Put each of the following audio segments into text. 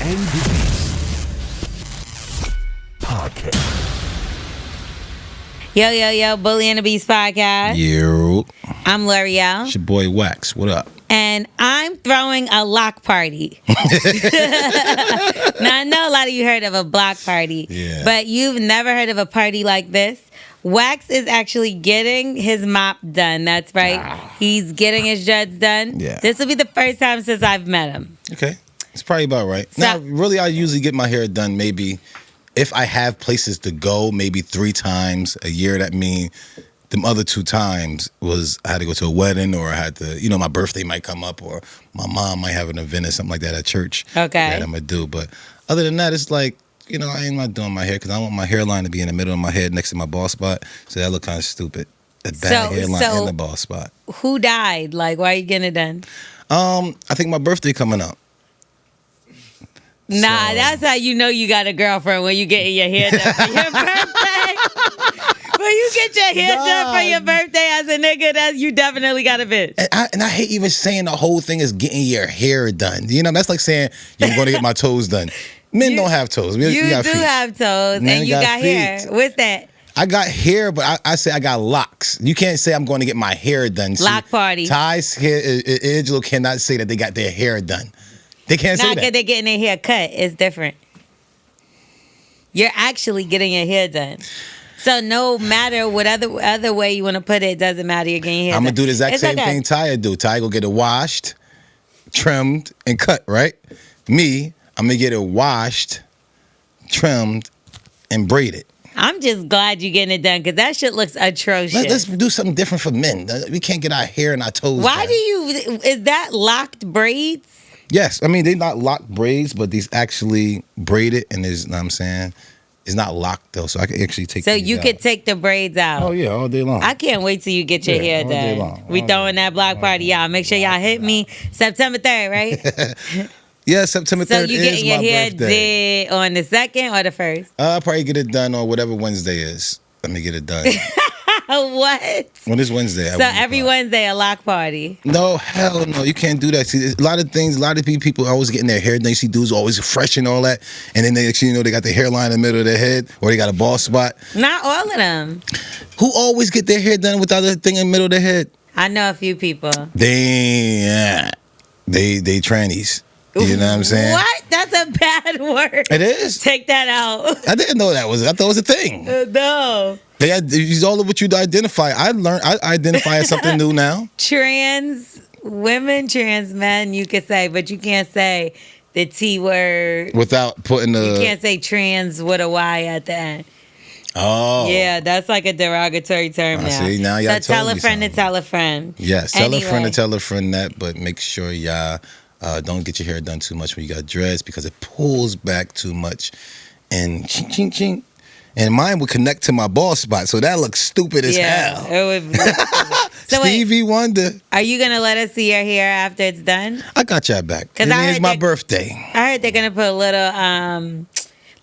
and the Beast podcast. Yo, Bully and the Beast podcast. Yo. I'm Lorel. It's your boy Wax. What up? And I'm throwing a lock party. Now, I know a lot of you heard of a block party, but you've never heard of a party like this. Wax is actually getting his mop done. That's right. He's getting his dreads done. Yeah. This will be the first time since I've met him. Okay. It's probably about right. So, now, really, I usually get my hair done maybe, if I have places to go, maybe 3 times a year. That means them other 2 times was I had to go to a wedding, or I had to, my birthday might come up, or my mom might have an event or something like that at church. Okay. That I'm going to do. But other than that, it's like, I ain't not doing my hair because I want my hairline to be in the middle of my head next to my bald spot. So that look kind of stupid. A bad hairline in the bald spot. Who died? Like, why are you getting it done? I think my birthday coming up. Nah, that's how you know you got a girlfriend, when you getting your hair done for your birthday. When you get your hair done for your birthday as a nigga, you definitely got a bitch. And I hate even saying the whole thing is getting your hair done. That's like saying you're going to get my toes done. Men don't have toes. We You got do feet. have toes, Men and you got hair. feet. What's that? I got hair, but I say I got locks. You can't say I'm going to get my hair done. Lock party. Ty's hair, Angelo cannot say that they got their hair done. They can't say Not that. because they're getting their hair cut. It's different. You're actually getting your hair done. So no matter what other way you want to put it, it doesn't matter. You're getting your hair I'm done. going to do the exact same thing Ty do. Ty go get it washed, trimmed, and cut, right? Me, I'm going to get it washed, trimmed, and braided. I'm just glad you're getting it done, because that shit looks atrocious. Let's do something different for men. We can't get our hair and our toes Why done. is that locked braids? Yes, I mean, they're not locked braids, but these actually braided, and there's, what I'm saying, it's not locked though, so I can actually take. So these you out. could take the braids out. Oh yeah, all day long. I can't wait till you get your hair all day done. long, We all throwing day that block party, y'all. Make sure y'all hit me September 3rd, right? Yeah, September 3rd So you is getting your my hair birthday. did on the 2nd or the 1st? I'll probably get it done on whatever Wednesday is. Let me get it done. What? When is Wednesday? So every Wednesday a lock party. No, hell no. You can't do that. See, a lot of people are always getting their hair done. You see dudes always fresh and all that. And then they actually, they got the hairline in the middle of their head, or they got a bald spot. Not all of them. Who always get their hair done without the thing in the middle of their head? I know a few people. They trannies. You know what I'm saying? What? That's a bad word. It is? Take that out. I didn't know that was. I thought it was a thing. No. It's all of what you identify. I identify as something new now. Trans women, trans men, you could say, but you can't say the T word. Without putting the... You can't say trans with a Y at the end. Oh. Yeah, that's like a derogatory term now. See, now y'all so tell told a me friend to something. tell a friend. Yes, tell a friend to Anyway. tell a friend that, but make sure y'all don't get your hair done too much when you got dreads, because it pulls back too much. And ching, ching, ching. And mine would connect to my bald spot, so that looks stupid as hell. It would be. So Stevie Wonder. Are you going to let us see your hair after it's done? I got y'all back. 'Cause It I is heard my that- birthday. I heard they're going to put little,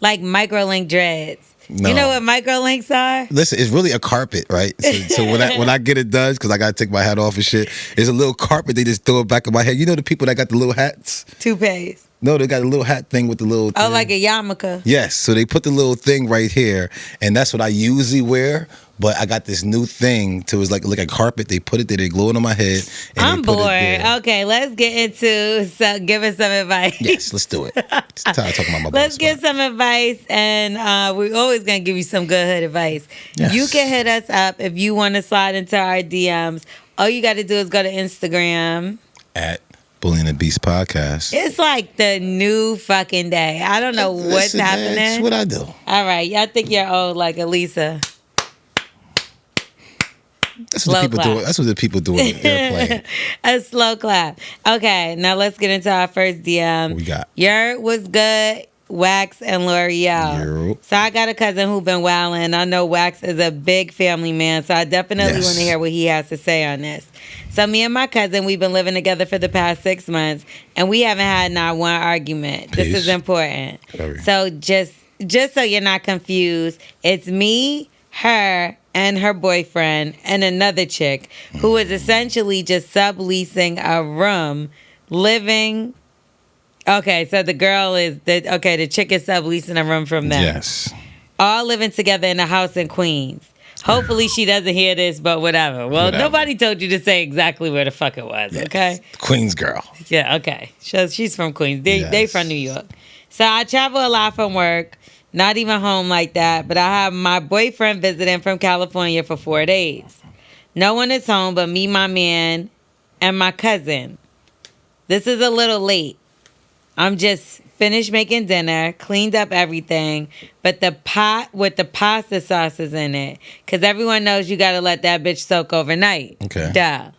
like micro-link dreads. No. You know what micro-links are? Listen, it's really a carpet, right? So when I get it done, because I got to take my hat off and shit, it's a little carpet. They just throw it back in my head. You know the people that got the little hats? Toupees. No, they got a little hat thing with the little Oh, thing. like a yarmulke. Yes, so they put the little thing right here, and that's what I usually wear. But I got this new thing to, it's like a carpet. They put it there, they glue it on my head. And I'm they put it bored. there. Okay, let's get into, so give us some advice. Yes, let's do it. It's time talking about my Let's boss get spot. some advice, and we're always going to give you some good hood advice. Yes. You can hit us up if you want to slide into our DMs. All you got to do is go to Instagram. At Bully and the Beast podcast. It's like the new fucking day. I don't know what's Listen, man, happening. That's what I do. All right, y'all think you're old like Elisa. That's Slow what the people clap. do. That's what the people do in the airplane. A slow clap. Okay, now let's get into our first DM. What we got? Your was good. Wax and L'Oreal. Yo. So I got a cousin who been wilding. I know Wax is a big family man, so I definitely Yes. want to hear what he has to say on this. So me and my cousin, we've been living together for the past 6 months, and we haven't had not one argument. This Peace. is important. Very. So just so you're not confused, it's me, her, and her boyfriend, and another chick who is essentially just subleasing a room, living Okay, so the girl is the chick is subleasing a room from them. Yes. All living together in a house in Queens. Hopefully she doesn't hear this, but whatever. Well, nobody told you to say exactly where the fuck it was, okay? Queens girl. Yeah, okay. She's from Queens. They from New York. So I travel a lot from work, not even home like that, but I have my boyfriend visiting from California for 4 days. No one is home but me, my man, and my cousin. This is a little late. I'm just finished making dinner, cleaned up everything, but the pot with the pasta sauce is in it. Because everyone knows you got to let that bitch soak overnight. Okay. Duh.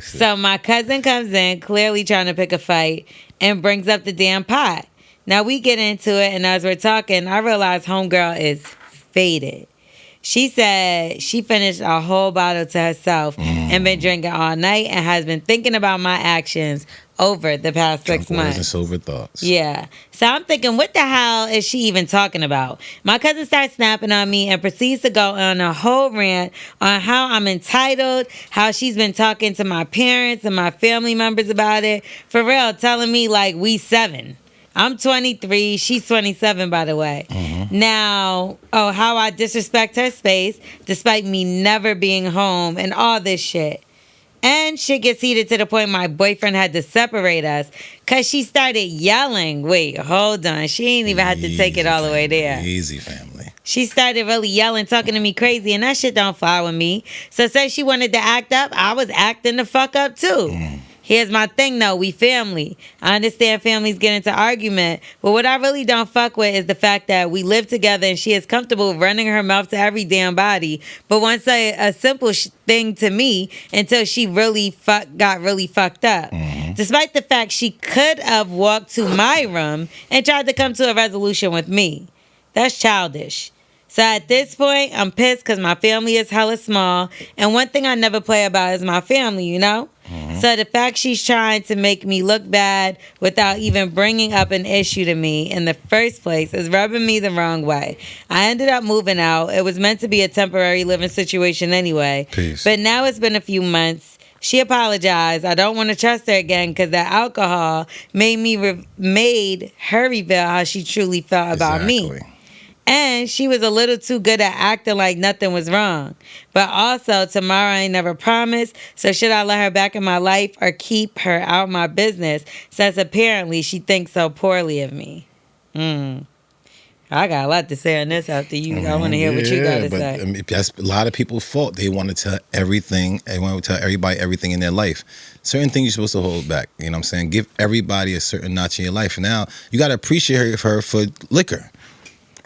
So my cousin comes in, clearly trying to pick a fight, and brings up the damn pot. Now we get into it, and as we're talking, I realize homegirl is faded. She said she finished a whole bottle to herself and been drinking all night and has been thinking about my actions over the past 6 months. And sober thoughts. Yeah. So I'm thinking, what the hell is she even talking about? My cousin starts snapping on me and proceeds to go on a whole rant on how I'm entitled, how she's been talking to my parents and my family members about it. For real, telling me like we 7. I'm 23. She's 27, by the way. Now, how I disrespect her space despite me never being home and all this shit. And shit gets heated to the point my boyfriend had to separate us because she started yelling. Wait, hold on. She ain't even had to take it all the way there. Easy, family. She started really yelling, talking to me crazy, and that shit don't fly with me. So say she wanted to act up, I was acting the fuck up too. Here's my thing though, we family. I understand families get into argument, but what I really don't fuck with is the fact that we live together and she is comfortable running her mouth to every damn body, but wants a simple thing to me until she really got really fucked up. Despite the fact she could have walked to my room and tried to come to a resolution with me. That's childish. So at this point, I'm pissed because my family is hella small. And one thing I never play about is my family, you know? So the fact she's trying to make me look bad without even bringing up an issue to me in the first place is rubbing me the wrong way. I ended up moving out. It was meant to be a temporary living situation anyway. Peace. But now it's been a few months. She apologized. I don't want to trust her again because that alcohol made her reveal how she truly felt about me. And she was a little too good at acting like nothing was wrong. But also, tomorrow ain't never promised. So should I let her back in my life or keep her out my business? Since apparently she thinks so poorly of me. I got a lot to say on this after you. I want to hear what you got to say. I mean, that's a lot of people's fault. They want to tell everything. They want to tell everybody everything in their life. Certain things you're supposed to hold back. You know what I'm saying? Give everybody a certain notch in your life. Now, you got to appreciate her for liquor.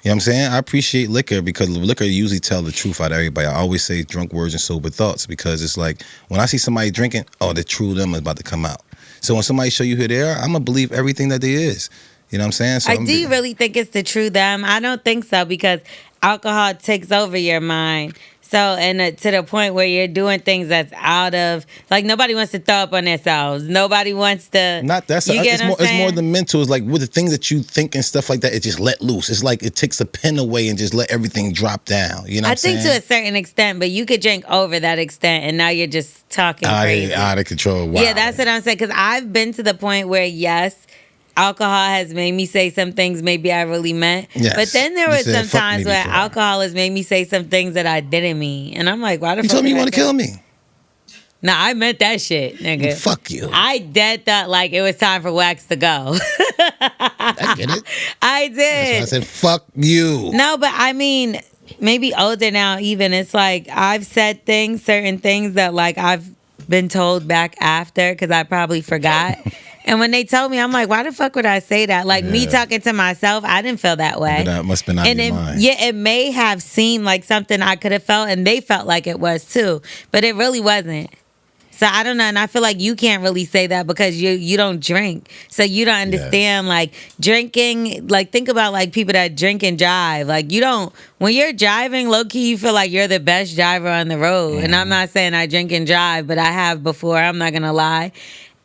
You know what I'm saying? I appreciate liquor because liquor usually tell the truth out of everybody. I always say drunk words and sober thoughts because it's like when I see somebody drinking, the true them is about to come out. So when somebody show you who they are, I'm going to believe everything that they is. You know what I'm saying? So do you really think it's the true them? I don't think so because alcohol takes over your mind. So, and to the point where you're doing things that's out of, like, nobody wants to throw up on themselves. Nobody wants to. Not that's it's more the mental. It's like with the things that you think and stuff like that, it just let loose. It's like it takes a pen away and just let everything drop down. You know what I'm saying? I think to a certain extent, but you could drink over that extent and now you're just talking crazy. Out of control. Wow. Yeah, that's what I'm saying. Because I've been to the point where, yes, alcohol has made me say some things maybe I really meant. Yes. But then there were some times where alcohol has made me say some things that I didn't mean. And I'm like, why the fuck? You told me you want to kill me. Nah, I meant that shit, nigga. Fuck you. I dead thought like it was time for Wax to go. I get it. I did. I said, fuck you. No, but I mean, maybe older now even. It's like I've said certain things that like I've been told back after because I probably forgot. And when they told me, I'm like, why the fuck would I say that? Like me talking to myself, I didn't feel that way. That must have been out of your mind. Yeah, it may have seemed like something I could have felt, and they felt like it was too, but it really wasn't. So I don't know, and I feel like you can't really say that because you don't drink, so you don't understand like drinking. Like think about like people that drink and drive. Like you don't when you're driving, low key, you feel like you're the best driver on the road. And I'm not saying I drink and drive, but I have before. I'm not gonna lie.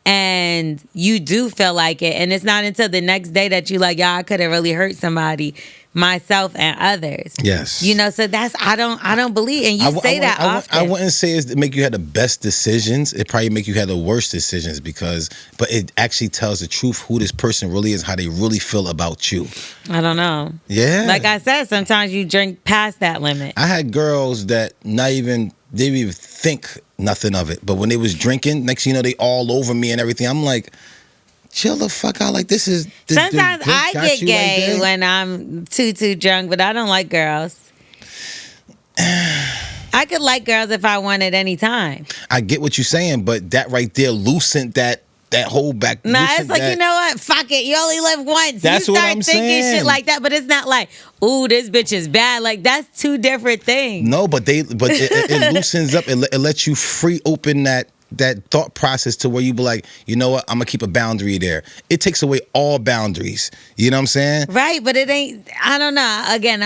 and you do feel like it, and it's not until the next day that you like, y'all, I could have really hurt somebody, myself and others. Yes. You know, so that's I don't believe, and you say that often. I wouldn't say it's to make you have the best decisions. It probably make you have the worst decisions but it actually tells the truth who this person really is, how they really feel about you. I don't know. Yeah. Like I said, sometimes you drink past that limit. I had girls that they didn't even think nothing of it, but when they was drinking, next thing you know, they all over me and everything. I'm like, chill the fuck out. Like, this is... Sometimes I get gay when I'm too drunk, but I don't like girls. I could like girls if I wanted any time. I get what you're saying, but that right there loosened that whole back. Nah, it's like, you know what? Fuck it. You only live once. That's you what start I'm thinking saying. shit like that, but it's not like, ooh, this bitch is bad. Like, that's two different things. No, but it loosens up. It lets you free open that thought process to where you be like, you know what, I'm gonna keep a boundary there. It takes away all boundaries. You know what I'm saying? Right, but it ain't. I don't know. Again,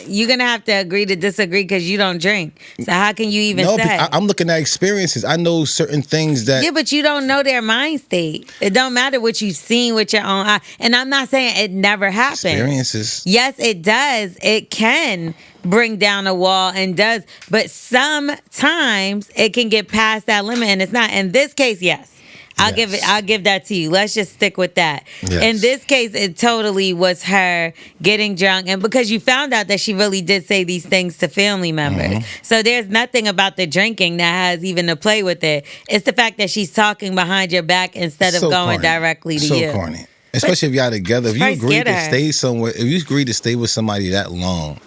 you're gonna have to agree to disagree because you don't drink. So how can you even say? I'm looking at experiences. I know certain things that. Yeah, but you don't know their mind state. It don't matter what you've seen with your own eye. And I'm not saying it never happens. Experiences. Yes, it does. It can bring down a wall and does, but sometimes it can get past that limit, and it's not. In this case, yes. I'll give that to you. Let's just stick with that. Yes. In this case, it totally was her getting drunk, and because you found out that she really did say these things to family members. Mm-hmm. So there's nothing about the drinking that has even to play with it. It's the fact that she's talking behind your back instead of going directly to you. So corny. Especially if y'all together. If you agree to stay somewhere, if you agree to stay with somebody that long,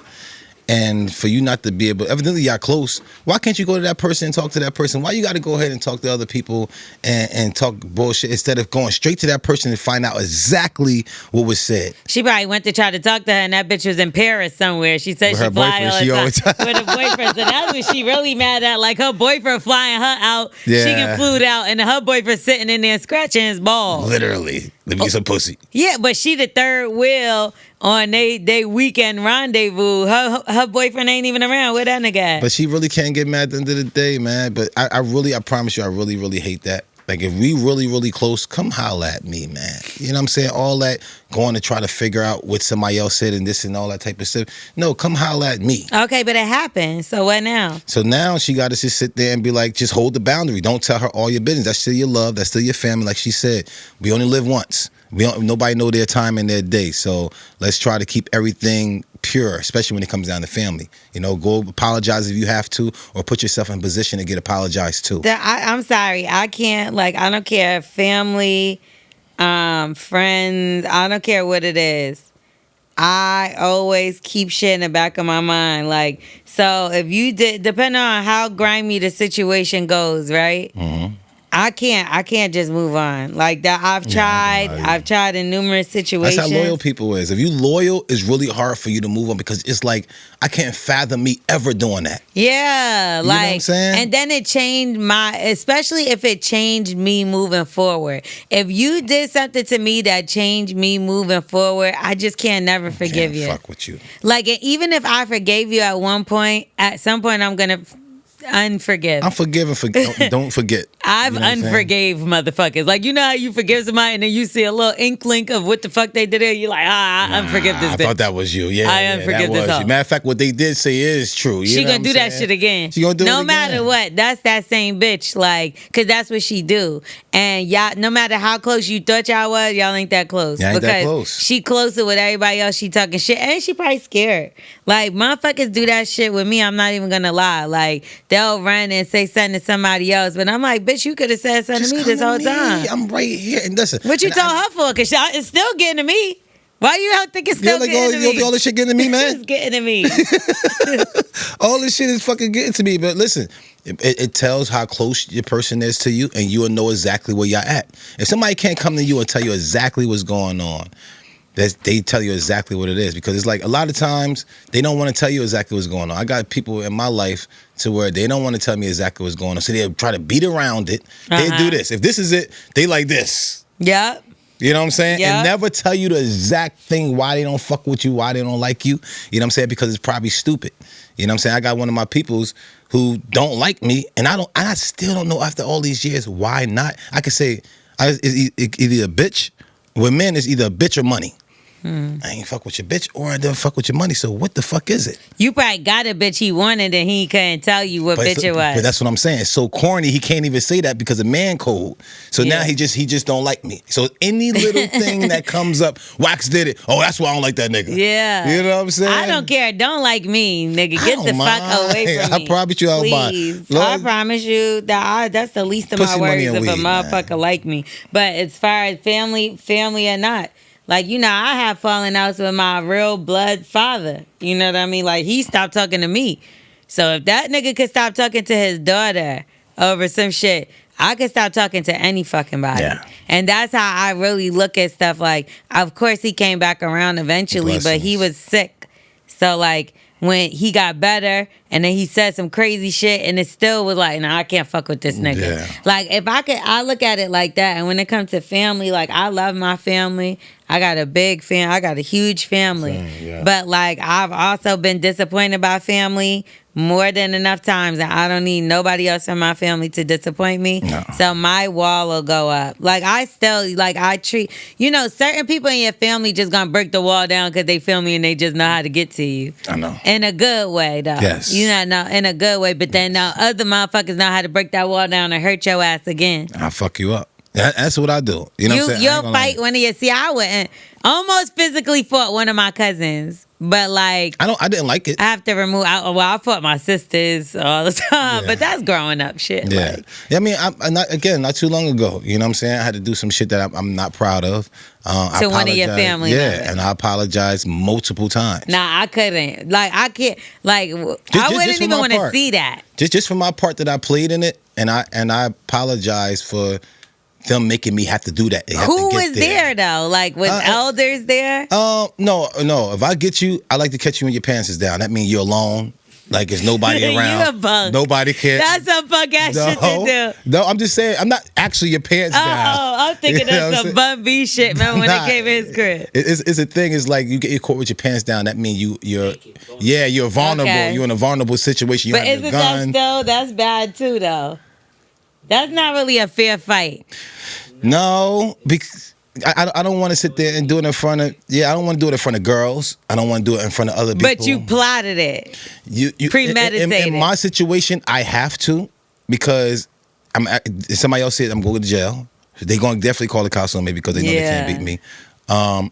and for you not to be able, evidently y'all close, why can't you go to that person and talk to that person? Why you got to go ahead and talk to other people and talk bullshit instead of going straight to that person and find out exactly what was said? She probably went to try to talk to her, and that bitch was in Paris somewhere. She said she fly all the time with her boyfriend. So that's what she really mad at. Like, her boyfriend flying her out. Yeah. She get flew out, and her boyfriend sitting in there scratching his balls. Literally. Let me get some pussy. Yeah, but she the third wheel on they weekend rendezvous. Her boyfriend ain't even around. Where that nigga at? But she really can't get mad at the end of the day, man. But I promise you, I really, really hate that. Like, if we really, really close, come holla at me, man. You know what I'm saying? All that going to try to figure out what somebody else said and this and all that type of stuff. No, come holla at me. Okay, but it happened. So what now? So now she got to just sit there and be like, just hold the boundary. Don't tell her all your business. That's still your love. That's still your family. Like she said, we only live once. Nobody know their time and their day. So let's try to keep everything pure, especially when it comes down to family. You know, go apologize if you have to, or put yourself in position to get apologized to. I'm sorry. I can't, like, I don't care. Family, friends, I don't care what it is. I always keep shit in the back of my mind. Like, so if you did, depending on how grimy the situation goes, right? Mm-hmm. I can't just move on like that. I've tried in numerous situations. That's how loyal people is. If you loyal, it's really hard for you to move on because it's like, I can't fathom me ever doing that. Yeah, you know what I'm saying? And then it changed especially if it changed me moving forward. If you did something to me that changed me moving forward, I just can't never forgive you. Fuck with you. Like, even if I forgave you at one point, at some point I'm gonna unforgive. I'm forgiving. Don't forget. I've unforgave motherfuckers. Like, you know how you forgive somebody and then you see a little inkling of what the fuck they did, you're like, I unforgive this bitch. I thought that was you. Yeah, I unforgive this hoe. Matter of fact, what they did say is true. She gonna do that shit again. She gonna do it again. No matter what, that's that same bitch. Like, cause that's what she do. And y'all, no matter how close you thought y'all was, y'all ain't that close. Y'all ain't that close. She closer with everybody else. She talking shit, and she probably scared. Like, motherfuckers do that shit with me. I'm not even gonna lie. Like, they'll run and say something to somebody else, but I'm like, bitch, you could have said something to me this whole time. I'm right here. And listen, what you told her for? Cause it's still getting to me. Why you don't think it's still getting to me? You think all this shit getting to me, man? It's getting to me. All this shit is fucking getting to me. But listen, it tells how close your person is to you, and you will know exactly where you're at. If somebody can't come to you and tell you exactly what's going on, they tell you exactly what it is. Because it's like, a lot of times they don't want to tell you exactly what's going on. I got people in my life to where they don't want to tell me exactly what's going on, so they'll try to beat around it. They do this. If this is it, they like this. Yep. You know what I'm saying? Yep. And never tell you the exact thing why they don't fuck with you, why they don't like you. You know what I'm saying? Because it's probably stupid. You know what I'm saying? I got one of my peoples who don't like me, and I still don't know after all these years why not. I could say it's either a bitch. With men, it's either a bitch or money. I ain't fuck with your bitch, or I don't fuck with your money. So what the fuck is it? You probably got a bitch he wanted and he couldn't tell you what bitch it was. But that's what I'm saying. It's so corny. He can't even say that because of man code. So now he just don't like me. So any little thing that comes up, Wax did it. Oh, that's why I don't like that nigga. Yeah. You know what I'm saying? I don't care. Don't like me, nigga. Get the fuck away from me. I promise you I don't mind. Please. I promise you that's the least of my worries if a motherfucker like me. But as far as family or not, like, you know, I have fallen outs with my real blood father. You know what I mean? Like, he stopped talking to me. So if that nigga could stop talking to his daughter over some shit, I could stop talking to any fucking body. Yeah. And that's how I really look at stuff. Like, of course, he came back around eventually, but he was sick. So, like, when he got better and then he said some crazy shit and it still was like, nah, I can't fuck with this nigga. Yeah. Like, if I look at it like that. And when it comes to family, like, I love my family. I got a huge family. But, like, I've also been disappointed by family more than enough times, and I don't need nobody else in my family to disappoint me. No. So my wall will go up. Like, I still, like, I treat, you know, certain people in your family just gonna break the wall down because they feel me and they just know how to get to you. I know. In a good way, though. Yes. You know, in a good way. But then now other motherfuckers know how to break that wall down and hurt your ass again. I'll fuck you up. That's what I do. You know what I'm saying? You'll fight one of your... See, I wouldn't. Almost physically fought one of my cousins. But, like... I didn't like it. I have to remove... I fought my sisters all the time. Yeah. But that's growing up shit. Yeah. Like. Yeah, I mean, not too long ago. You know what I'm saying? I had to do some shit that I'm not proud of. To one of your family members. Yeah, and I apologized multiple times. Nah, I couldn't. Like, I can't... Like, I wouldn't even want to see that. Just for my part that I played in it, and I apologize for... them making me have to do that. Who was there though? Like, was elders there? No. If I get you, I like to catch you when your pants is down. That means you're alone. Like, there's nobody around. You a bug. Nobody cares. That's some punk ass shit to do. No, I'm just saying, I'm not actually your pants down. Oh, I'm thinking that's some Bun B shit, man, when they came in his crib. It's a thing, it's like you get caught with your pants down, that means you're vulnerable. Okay. You're in a vulnerable situation. You have a gun. That's bad too, though. That's not really a fair fight. No, because I don't want to sit there and do it in front of... Yeah, I don't want to do it in front of girls. I don't want to do it in front of other people. But you plotted it. You premeditated. In my situation, I have to, because somebody else said I'm going to jail. They're going to definitely call the cops on me because they know they can't beat me.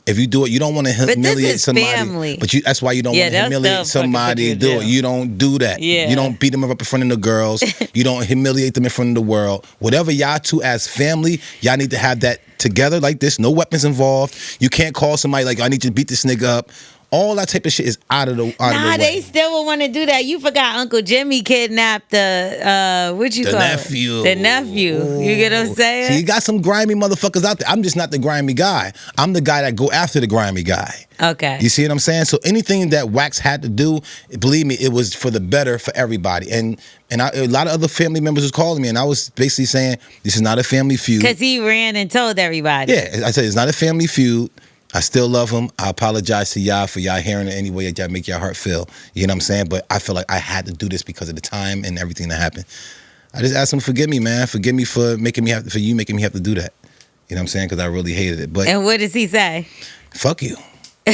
If you do it, you don't want to humiliate somebody. Family. But that's why you don't want to humiliate somebody. Do it. You don't do that. Yeah. You don't beat them up in front of the girls. You don't humiliate them in front of the world. Whatever y'all two as family, y'all need to have that together like this. No weapons involved. You can't call somebody like, I need you to beat this nigga up. All that type of shit is out of the way. They still would want to do that. You forgot Uncle Jimmy kidnapped the nephew. The nephew. Ooh. You get what I'm saying? See, you got some grimy motherfuckers out there. I'm just not the grimy guy. I'm the guy that go after the grimy guy. Okay. You see what I'm saying? So anything that Wax had to do, believe me, it was for the better for everybody. And a lot of other family members was calling me, and I was basically saying, this is not a family feud. Because he ran and told everybody. Yeah, I said, it's not a family feud. I still love him. I apologize to y'all for y'all hearing it any way that y'all make your heart feel. You know what I'm saying? But I feel like I had to do this because of the time and everything that happened. I just asked him, forgive me, man. Forgive me for making me have to do that. You know what I'm saying? Because I really hated it. But and what does he say? Fuck you. How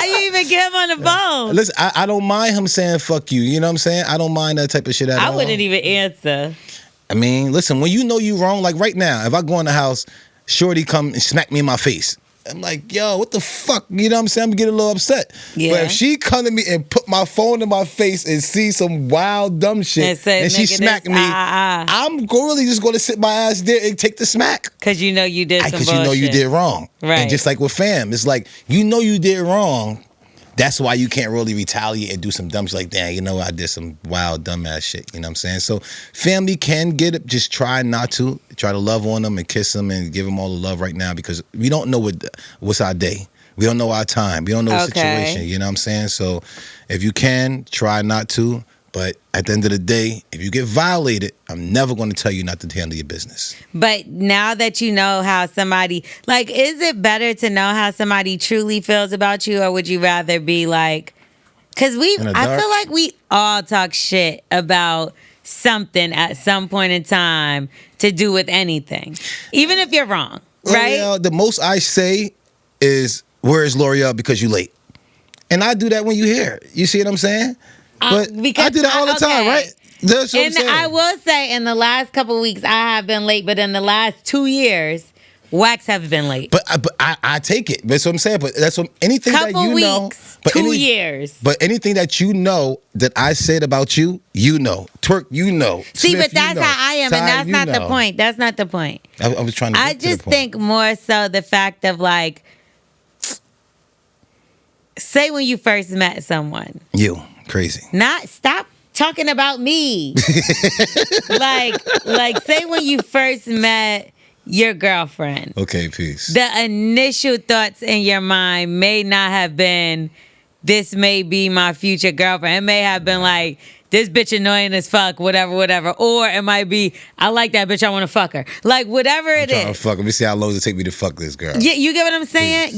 you even get him on the phone? Listen, I don't mind him saying fuck you. You know what I'm saying? I don't mind that type of shit at all. I wouldn't even answer. I mean, listen, when you know you wrong, like right now, if I go in the house, Shorty come and smack me in my face. I'm like, yo, what the fuck? You know what I'm saying? I'm getting a little upset. Yeah. But if she come to me and put my phone in my face and see some wild, dumb shit, and she smack me, I'm really just going to sit my ass there and take the smack. Because you know you did some bullshit. Because you know you did wrong. Right. And just like with fam, it's like, you know you did wrong. That's why you can't really retaliate and do some dumb shit like, damn, you know, I did some wild, dumbass shit. You know what I'm saying? So family can get it. Just try not to. Try to love on them and kiss them and give them all the love right now, because we don't know what's our day. We don't know our time. We don't know the situation. You know what I'm saying? So if you can, try not to. But at the end of the day, if you get violated, I'm never going to tell you not to handle your business. But now that you know how somebody, like, is it better to know how somebody truly feels about you, or would you rather be like, Because I feel like we all talk shit about something at some point in time to do with anything, even if you're wrong, right? L'Oreal, the most I say is, "Where is L'Oreal? Because you late." And I do that when you hear. You see what I'm saying? But I do that all the time, right? That's what I'm saying. I will say, in the last couple of weeks, I have been late, but in the last 2 years, Wax have been late. But I take it. That's what I'm saying. But that's anything that you know. But 2 years. But anything that you know that I said about you, you know. Twerk, you know. See, Smith, but that's how I am, and that's not the point. That's not the point. I was trying to get to the point. I just think more so the fact of like, say when you first met someone. You, crazy. Stop talking about me. like say when you first met your girlfriend. Okay, peace. The initial thoughts in your mind may not have been, this may be my future girlfriend. It may have been like, this bitch annoying as fuck, whatever. Or it might be, I like that bitch, I want to fuck her. Like, whatever it is. Fuck. Let me see how long it take me to fuck this girl. Yeah, you get what I'm saying?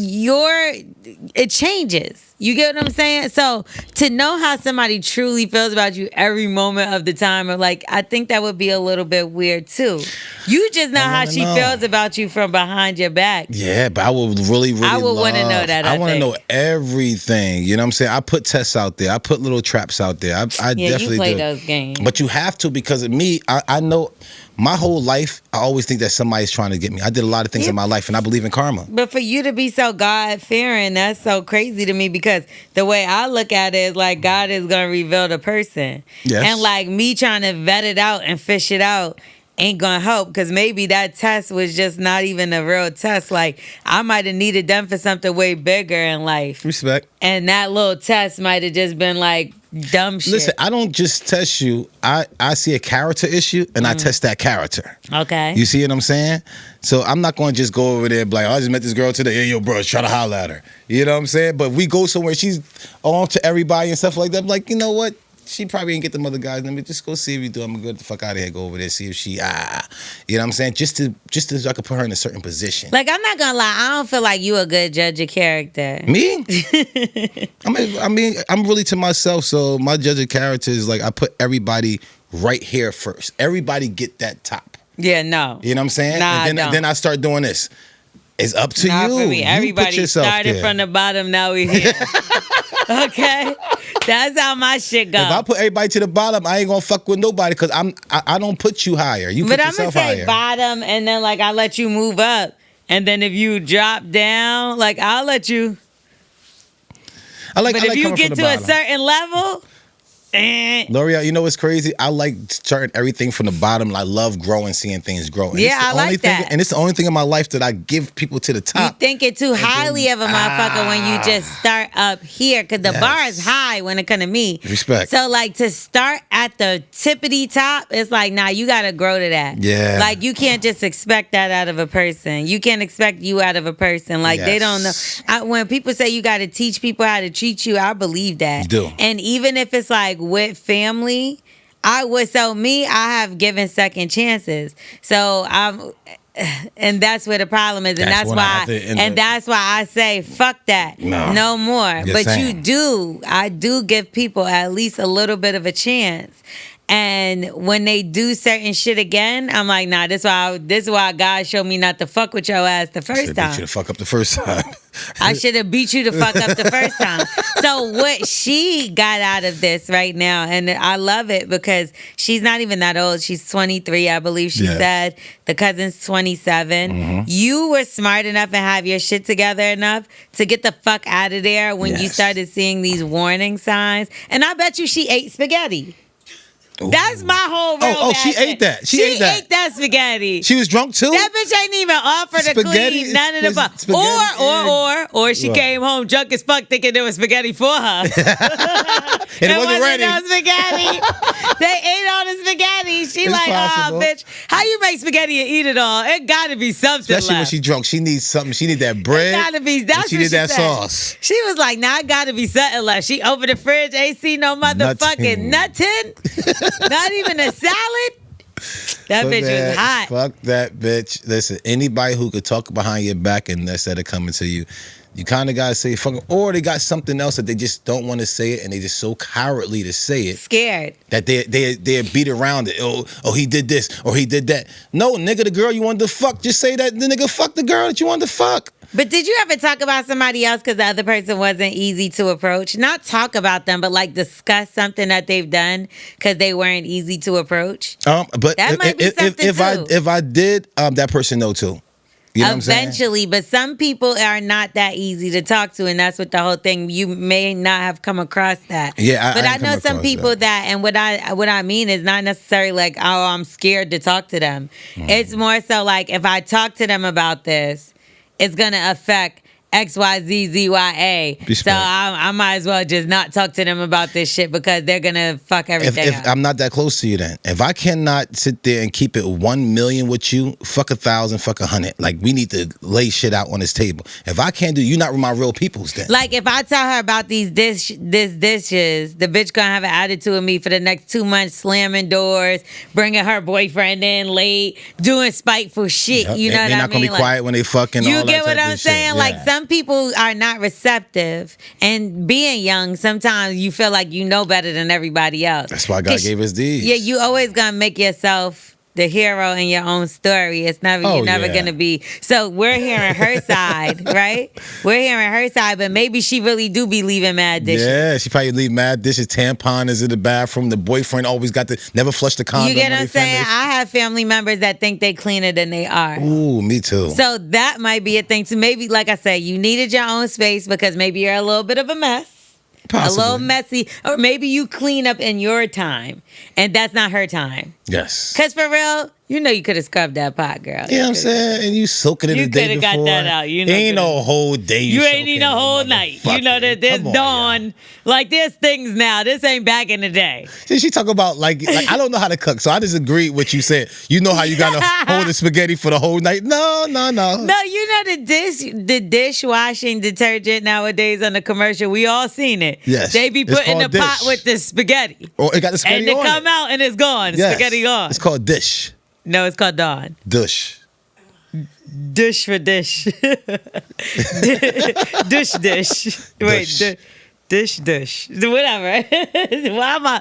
It changes. You get what I'm saying? So to know how somebody truly feels about you every moment of the time, like, I think that would be a little bit weird too. You just know how she feels about you from behind your back. Yeah, but I would really I would want to know that. I want to know everything. You know what I'm saying? I put tests out there. I put little traps out there. I definitely you play do. Those games. But you have to, because of me, I know my whole life, I always think that somebody's trying to get me. I did a lot of things in my life, and I believe in karma. But for you to be so God-fearing, that's so crazy to me, because the way I look at it is like God is going to reveal the person. Yes. And like me trying to vet it out and fish it out ain't going to help, because maybe that test was just not even a real test. Like, I might have needed them for something way bigger in life. Respect. And that little test might have just been like dumb shit. Listen, I don't just test you. I see a character issue, and I test that character. Okay. You see what I'm saying? So I'm not going to just go over there and be like, oh, I just met this girl today. Hey, yo, bro, try to holler at her. You know what I'm saying? But we go somewhere, she's on to everybody and stuff like that. I'm like, you know what? She probably ain't get them other guys. Let me just go see if you do. I'm gonna get the fuck out of here. Go over there, see if she you know what I'm saying? Just to so I could put her in a certain position. Like, I'm not gonna lie, I don't feel like you a good judge of character. Me? I mean, I'm really to myself. So my judge of character is like, I put everybody right here first. Everybody get that top. Yeah, no. You know what I'm saying? Nah, and then I start doing this. It's up to you. For me. Everybody started from the bottom. Now we here. Okay, that's how my shit go. If I put everybody to the bottom, I ain't gonna fuck with nobody, because I don't put you higher. You put yourself higher. But I'm gonna say bottom, and then like I let you move up, and then if you drop down, like I'll let you. But if you get to a certain level. L'Oreal, you know what's crazy? I like starting everything from the bottom. I love growing, seeing things grow. And yeah, I like that. And it's the only thing in my life that I give people to the top. You think it too highly of a motherfucker when you just start up here, because the bar is high when it comes to me. Respect. So like, to start at the tippity top, it's like, nah, you gotta grow to that. Yeah. Like, you can't just expect that out of a person. You can't expect you out of a person. Like, they don't know. When people say you gotta teach people how to treat you, I believe that. You do. And even if it's like with family, I have given second chances. So and that's where the problem is, and that's why I say fuck that, no more. But I do give people at least a little bit of a chance. And when they do certain shit again, I'm like, nah, this is why God showed me not to fuck with your ass the first time. I should have fuck up the first time. I should have beat you to fuck up the first time. So what she got out of this right now, and I love it, because she's not even that old. She's 23, I believe she said. The cousin's 27. Mm-hmm. You were smart enough and have your shit together enough to get the fuck out of there when you started seeing these warning signs. And I bet you she ate spaghetti. Ooh. That's my whole real she ate that. She ate that spaghetti. She was drunk too? That bitch ain't even offered to clean none of the or she came home drunk as fuck thinking there was spaghetti for her. And it wasn't ready. No spaghetti. They ate all the spaghetti. She it's like, possible. Oh, bitch, how you make spaghetti and eat it all? It gotta be something. Especially when she drunk. She needs something. She need that bread. It gotta be. That's she what need that sauce. She was like, nah, it gotta be something left. She opened the fridge, ain't see no motherfucking nothing. Not even a salad. That bitch was hot. Fuck that bitch. Listen, anybody who could talk behind your back and instead of coming to you, you kind of got to say fuck 'em. Or they got something else that they just don't want to say it and they just so cowardly to say it. Scared. That they beat around it. Oh, he did this or he did that. No, nigga, the girl you wanted to fuck, just say that the nigga fuck the girl that you wanted to fuck. But did you ever talk about somebody else because the other person wasn't easy to approach? Not talk about them, but like discuss something that they've done because they weren't easy to approach? But that might be something if I did, that person know too. You know what I'm saying? Eventually, but some people are not that easy to talk to, and that's what the whole thing. You may not have come across that. Yeah, but I know some people that, and what I mean is not necessarily like, oh, I'm scared to talk to them. It's more so like if I talk to them about this, it's gonna affect X, Y, Z, Z, Y, A. So I might as well just not talk to them about this shit because they're gonna fuck everything up. If I'm not that close to you, then if I cannot sit there and keep it 1 million with you, fuck 1,000, fuck 100. Like we need to lay shit out on this table. If I can't do, you're not with my real peoples. Then like if I tell her about these dishes, the bitch gonna have an attitude with me for the next 2 months, slamming doors, bringing her boyfriend in late, doing spiteful shit. Yep. You know what I mean? They're not gonna be quiet when they fucking. You all get that what type I'm of saying? Shit. Like Yeah. some people are not receptive, and being young, sometimes you feel like you know better than everybody else. That's why God gave us these. Yeah, you always gonna make yourself the hero in your own story. It's never you're never gonna be. So we're hearing her side, right? We're hearing her side, but maybe she really do be leaving mad dishes. Yeah, she probably leave mad dishes. Tampon is in the bathroom. The boyfriend always got to never flush the condom. You get what I'm saying? I have family members that think they cleaner than they are. Ooh, me too. So that might be a thing too. Maybe, like I said, you needed your own space because maybe you're a little bit of a mess. Possibly. A little messy, or maybe you clean up in your time, and that's not her time. Yes. Because for real, you know you could have scrubbed that pot, girl. You know what I'm saying? And you soaking it the day before. You could have got that out. You know, ain't no whole day. You ain't need a whole night. You know that there's dawn. Yeah. Like there's things now. This ain't back in the day. She talk about like I don't know how to cook, so I just agree with what you said. You know how you gotta hold the spaghetti for the whole night? No. No, you know the dishwashing detergent nowadays on the commercial. We all seen it. Yes. They be putting the pot with the spaghetti. Or it got the spaghetti on it. And they come out and it's gone. Yes. Spaghetti gone. It's called dish. No, it's called Dawn. Dish. Dish for dish. Dish. Wait, dish. Whatever. Why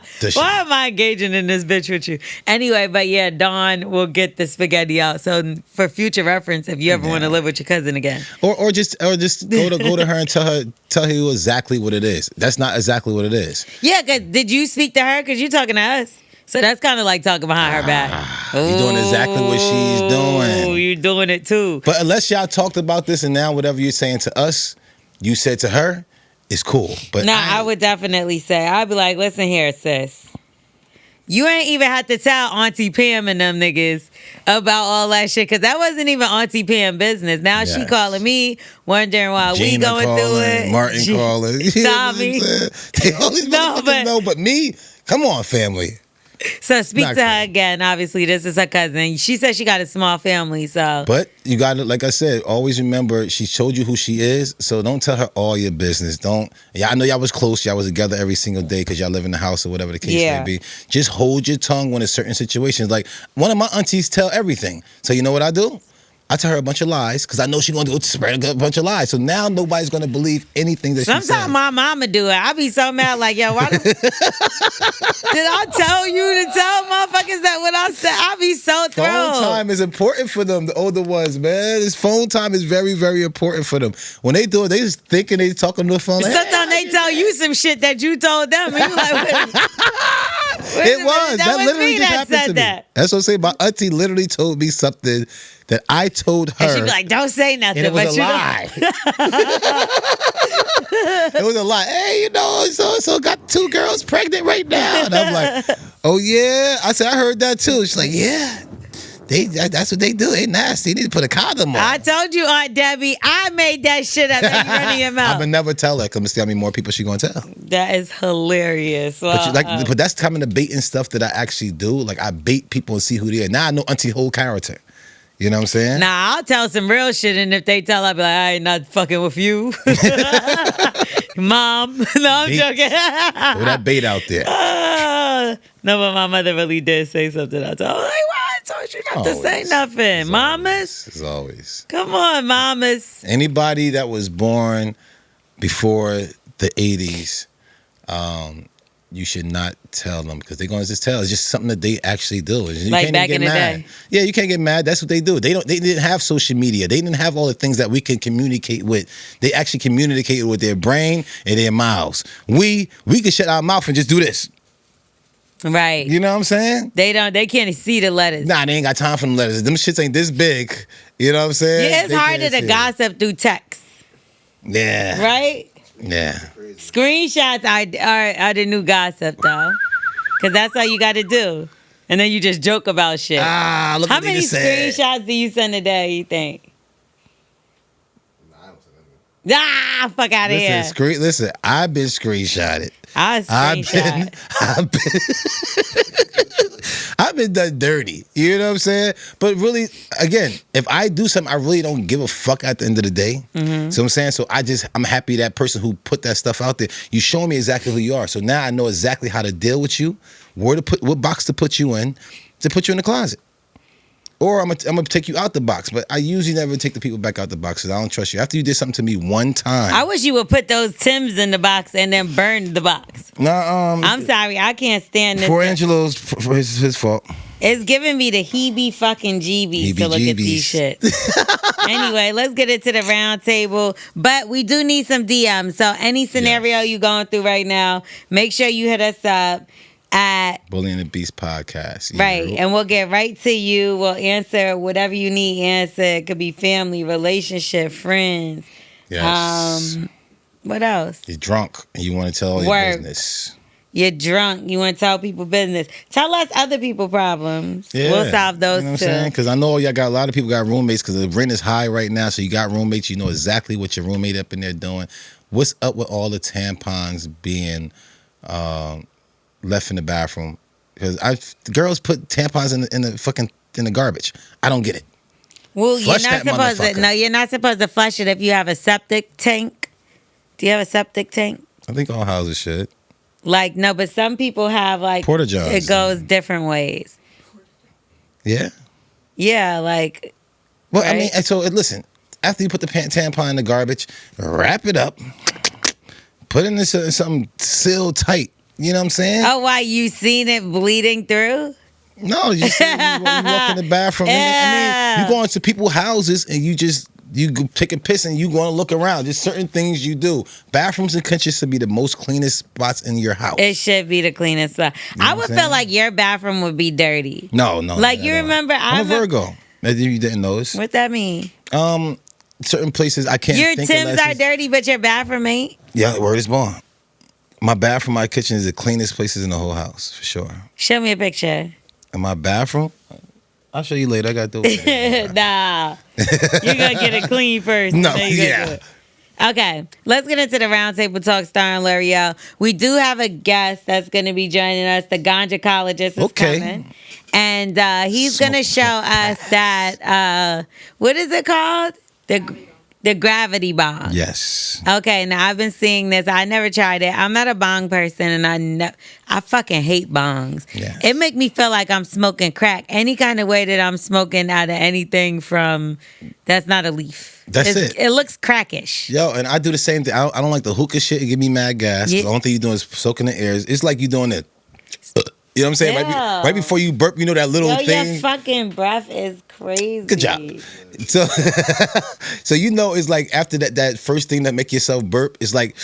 am I engaging in this bitch with you? Anyway, but yeah, Dawn will get the spaghetti out. So for future reference, if you ever want to live with your cousin again. Or just go to her and tell her exactly what it is. That's not exactly what it is. Yeah, cause did you speak to her? Because you talking to us. So that's kind of like talking behind her back. You're doing exactly what she's doing. You're doing it too. But unless y'all talked about this and now whatever you're saying to us, you said to her, it's cool. But I would definitely say, I'd be like, listen here, sis. You ain't even have to tell Auntie Pam and them niggas about all that shit, because that wasn't even Auntie Pam business. Now she calling me, wondering why Gina we going through it. Martin calling. Tommy. They always know, but me, come on, family. So speak to her again. Obviously, this is her cousin. She said she got a small family, so. But you got to, like I said, always remember she showed you who she is. So don't tell her all your business. Yeah, I know y'all was close. Y'all was together every single day because y'all live in the house or whatever the case may be. Just hold your tongue when in certain situations. Like one of my aunties tell everything. So you know what I do? I tell her a bunch of lies because I know she's going to go spread a bunch of lies. So now nobody's going to believe anything that she says. Sometimes my mama do it. I be so mad like, yo, why did I tell you to tell motherfuckers that what I said? I be so thrilled. Phone time is important for them, the older ones, man. This phone time is very, very important for them. When they do it, they just thinking they talking to the phone. Like, sometimes they tell you some shit that you told them. And you like, it was. That literally just happened to me. That's what I'm saying. My auntie literally told me something that I told her. And she be like, don't say nothing. And it was a lie. It was a lie. Hey, so got 2 girls pregnant right now. And I'm like, oh, yeah. I said, I heard that too. She's like, yeah. That's what they do. They nasty. They need to put a condom on. I told you, Aunt Debbie, I made that shit up. That you running your mouth. I would never tell her because see how many more people she gonna tell. That is hilarious. Wow. But that's kind of the baiting stuff that I actually do. Like I bait people and see who they are. Now I know Auntie whole character. You know what I'm saying? Nah, I'll tell some real shit, and if they tell, I'll be like, I ain't not fucking with you. Mom. No, I'm joking. Throw that bait out there. No, but my mother really did say something. I was like, why told you not to say nothing. Mamas? As always. Come on, mamas. Anybody that was born before the 80s, you should not tell them because they're going to just tell. It's just something that they actually do. You like can't back get in the mad. day. Yeah, you can't get mad. That's what they do. They didn't have social media. They didn't have all the things that we can communicate with. They actually communicated with their brain and their mouths. We can shut our mouth and just do this. Right. You know what I'm saying? They can't see the letters. Nah, they ain't got time for them letters. Them shits ain't this big. You know what I'm saying? Yeah, it's harder to gossip through text. Yeah. Right? Yeah. Screenshots are the new gossip, though. Because that's all you got to do. And then you just joke about shit. Look How what many screenshots do you send a day, you think? I don't send Ah, fuck out of here. Listen, I've been screenshotted. I've been done dirty. You know what I'm saying? But really, again, if I do something, I really don't give a fuck at the end of the day. Mm-hmm. So I'm saying, I'm happy that person who put that stuff out there. You showing me exactly who you are. So now I know exactly how to deal with you, what box to put you in, to put you in the closet. Or I'm gonna take you out the box, but I usually never take the people back out the box because I don't trust you. After you did something to me one time, I wish you would put those Timbs in the box and then burn the box. I'm sorry, I can't stand this. For Angelo's, for his fault. It's giving me the heebie-fucking-jeebies to look at these shits. Anyway, let's get into the round table. But we do need some DMs. So any scenario you're going through right now, make sure you hit us up at Bully and the Beast podcast. Right. And we'll get right to you. We'll answer whatever you need answered. It could be family, relationship, friends. Yes. What else? You're drunk and you want to tell all your business. You're drunk. You want to tell people business. Tell us other people problems. Yeah. We'll solve those too. Because I know y'all got a lot of people got roommates because the rent is high right now. So you got roommates. You know exactly what your roommate up in there doing. What's up with all the tampons being left in the bathroom? Because girls put tampons in the garbage. I don't get it. Well, you're not supposed to. No, you're not supposed to flush it if you have a septic tank. Do you have a septic tank? I think all houses should. Like, no, but some people have, like, porta johns. It goes different ways. Yeah? Yeah, like. Well, right? I mean, so listen, after you put the tampon in the garbage, wrap it up, put it in something sealed tight. You know what I'm saying? Oh, why? You seen it bleeding through? No, you see, you walk in the bathroom. I mean, you go into people's houses and you take a piss and you go and look around. There's certain things you do. Bathrooms and kitchens should be the most cleanest spots in your house. It should be the cleanest spot. You know I would feel like your bathroom would be dirty. No. Like, you remember? I'm a Virgo. You didn't notice. What that mean? Certain places I can't think of. Your Timbs are dirty, but your bathroom ain't? Yeah, word is born. My bathroom, my kitchen is the cleanest places in the whole house, for sure. Show me a picture. In my bathroom? I'll show you later. I got to do it. Nah. You're going to get it clean first. No, yeah. Okay, let's get into the roundtable talk starring Lorel. We do have a guest that's going to be joining us. The ganjacologist is coming. And he's going to show us that, what is it called? The gravity bomb. Yes. Okay, now I've been seeing this. I never tried it. I'm not a bong person, and I fucking hate bongs. Yeah. It make me feel like I'm smoking crack. Any kind of way that I'm smoking out of anything from, that's not a leaf. That's it. It looks crackish. Yo, and I do the same thing. I don't like the hookah shit. It give me mad gas. Yeah. The only thing you're doing is soaking the air. It's like you doing it. You know what I'm saying? Right before you burp, you know that little thing? Your fucking breath is crazy. Good job. So you know it's like after that first thing that make yourself burp, it's like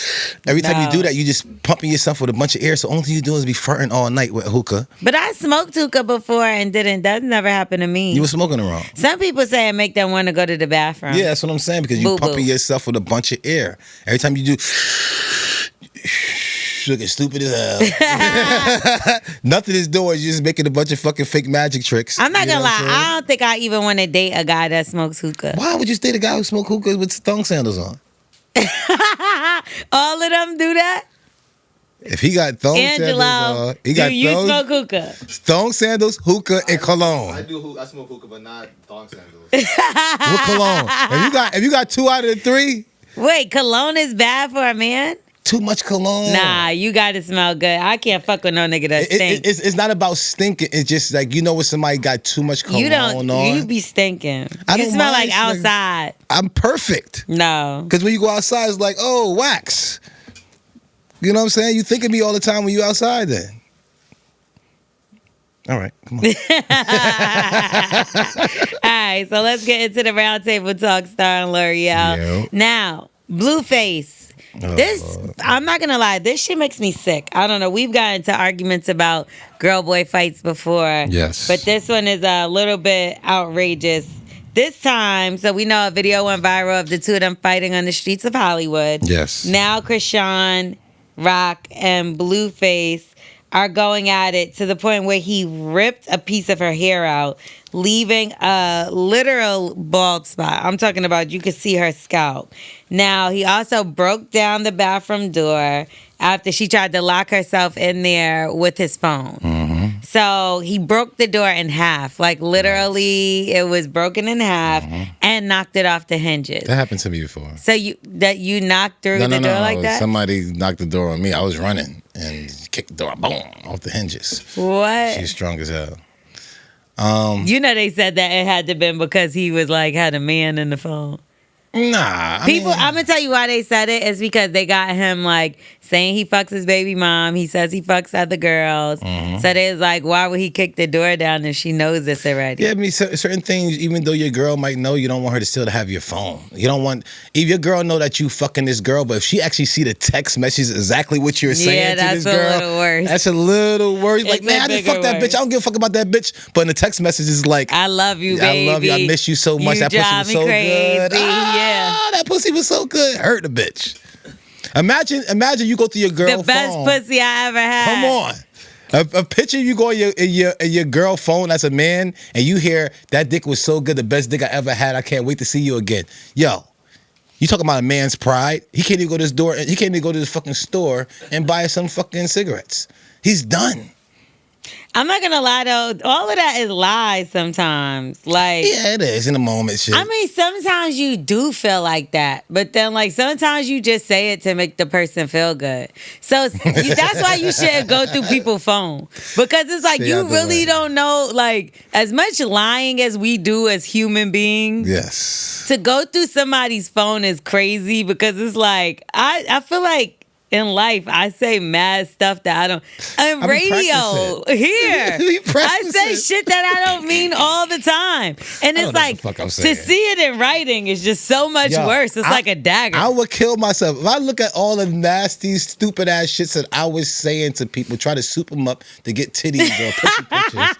every time you do that, you just pumping yourself with a bunch of air. So only thing you do is be farting all night with hookah. But I smoked hookah before and didn't. That never happened to me. You were smoking it wrong. Some people say it make them want to go to the bathroom. Yeah, that's what I'm saying because you pumping yourself with a bunch of air. Every time you do... looking stupid as hell. Nothing is doing. You're just making a bunch of fucking fake magic tricks. I'm not gonna lie. I don't think I even want to date a guy that smokes hookah. Why would you date a guy who smokes hookah with thong sandals on? All of them do that? If he got thong sandals on, he got you smoke hookah? Thong sandals, hookah, and cologne. I smoke hookah, but not thong sandals. What cologne? If you got 2 out of the 3. Wait, cologne is bad for a man? too much cologne. Nah, you gotta smell good. I can't fuck with no nigga that stinks. It's not about stinking. It's just like, you know, when somebody got too much cologne on. You be stinking. I You don't smell mind like outside. I'm perfect. No. Because when you go outside, it's like, oh, wax. You know what I'm saying? You think of me all the time when you outside then. All right, come on. All right, so let's get into the round table talk starring L'Oreal. Yep. Now, Blueface. I'm not gonna lie, this shit makes me sick. I don't know. We've gotten into arguments about girl boy fights before. Yes. But this one is a little bit outrageous. This time, so we know a video went viral of the two of them fighting on the streets of Hollywood. Yes. Now Chrisean Rock and Blueface are going at it to the point where he ripped a piece of her hair out, leaving a literal bald spot. I'm talking about you could see her scalp. Now, he also broke down the bathroom door after she tried to lock herself in there with his phone. Mm-hmm. So he broke the door in half. Like literally, it was broken in half and knocked it off the hinges. That happened to me before. So you knocked through the door like that? Somebody knocked the door on me. I was running and kicked the door, boom, off the hinges. What? She's strong as hell. You know they said that it had to been because he was like had a man in the phone. Nah. I'm gonna tell you why they said it. It's because they got him like saying he fucks his baby mom. He says he fucks other girls. So they was like, why would he kick the door down if she knows this already? Yeah, I mean, certain things, even though your girl might know, you don't want her to still have your phone. You don't want, if your girl know that you fucking this girl, but if she actually see the text message exactly what you're saying to this girl. Yeah, that's a little worse. That's a little worse. Like, It's man, a I didn't fuck that bigger bitch. I don't give a fuck about that bitch. But in the text message is like, I love you, baby. I love you. I miss you so much. You That pussy drive was me so crazy. good. Yeah. That pussy was so good. Hurt the bitch. Imagine you go through your girl phone. The best pussy I ever had. Come on. A picture you go in your girl phone as a man and you hear that dick was so good, the best dick I ever had. I can't wait to see you again. Yo, you talking about a man's pride? He can't even go to this door. He can't even go to this fucking store and buy some fucking cigarettes. He's done. I'm not gonna lie though, all of that is lies sometimes. Like, yeah, it is in the moment. Shit. I mean, sometimes you do feel like that, but then like sometimes you just say it to make the person feel good. So that's why you shouldn't go through people's phone, because it's like you really don't know. Like, as much lying as we do as human beings, yes, to go through somebody's phone is crazy, because it's like I feel like in life, I say mad stuff that I don't. On radio, here, I say shit that I don't mean all the time, and it's like to see it in writing is just so much worse. It's like a dagger. I would kill myself if I look at all the nasty, stupid ass shits that I was saying to people, try to soup them up to get titties or pussy pictures.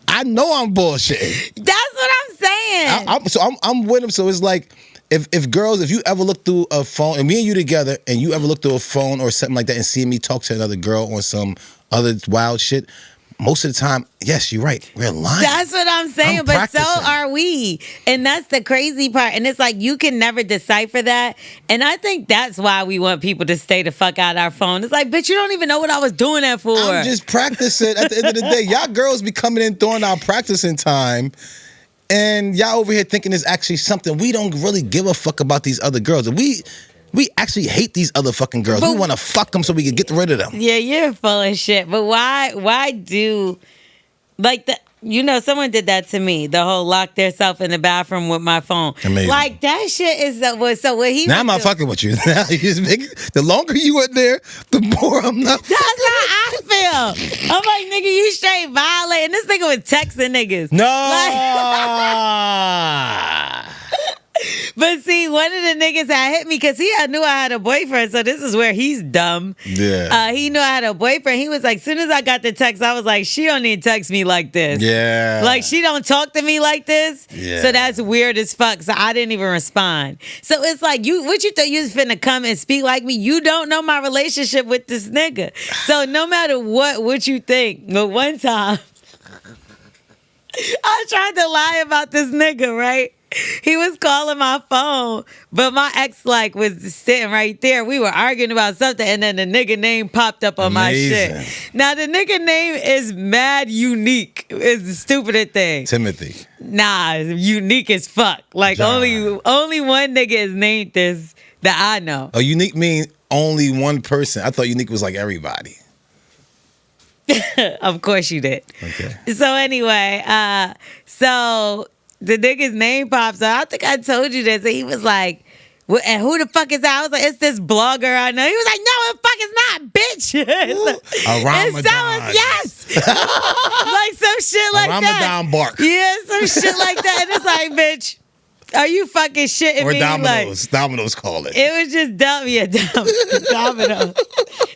I know I'm bullshit. That's what I'm saying. I'm with them. So it's like, if girls, if you ever look through a phone, and me and you together, and you ever look through a phone or something like that and see me talk to another girl on some other wild shit, most of the time, yes, you're right. We're lying. That's what I'm saying, but so are we. And that's the crazy part. And it's like you can never decipher that. And I think that's why we want people to stay the fuck out of our phone. It's like, bitch, you don't even know what I was doing that for. I'm just practicing. At the end of the day, y'all girls be coming in during our practicing time. And y'all over here thinking there's actually something. We don't really give a fuck about these other girls. We actually hate these other fucking girls. We want to fuck them so we can get rid of them. Yeah, you're full of shit. But why do, like, someone did that to me. The whole lock theirself in the bathroom with my phone. Amazing. Like, that shit is so what he. Now I'm not fucking with you. Now you just the longer you in there, the more I'm not. That's how I feel. I'm like, nigga, you straight violating. This nigga was texting niggas. No. But see, one of the niggas had hit me because knew I had a boyfriend, so this is where he's dumb. Yeah. He knew I had a boyfriend. He was like, as soon as I got the text, I was like, she don't need to text me like this. Yeah. Like, she don't talk to me like this. Yeah. So that's weird as fuck. So I didn't even respond. So it's like, what you thought you was finna come and speak like me? You don't know my relationship with this nigga. So no matter what you think, but one time, I tried to lie about this nigga, right? He was calling my phone, but my ex was sitting right there. We were arguing about something, and then the nigga name popped up on my shit. Now the nigga name is mad unique. It's the stupidest thing. Timothy. Nah, it's unique as fuck. Like John. only one nigga is named this that I know. Oh, unique mean only one person. I thought unique was like everybody. Of course you did. Okay. So anyway, so the nigga's name pops up. I think I told you this. And he was like, and who the fuck is that? I was like, it's this blogger I know. He was like, no, the fuck it's not, bitch. A Ramadan. Yes. Like some shit like that. Ramadan bark. Yeah, some shit like that. And it's like, bitch, are you fucking shitting Or me? Domino's. Like, Domino's call it. it was just dumb. Yeah, Domino's.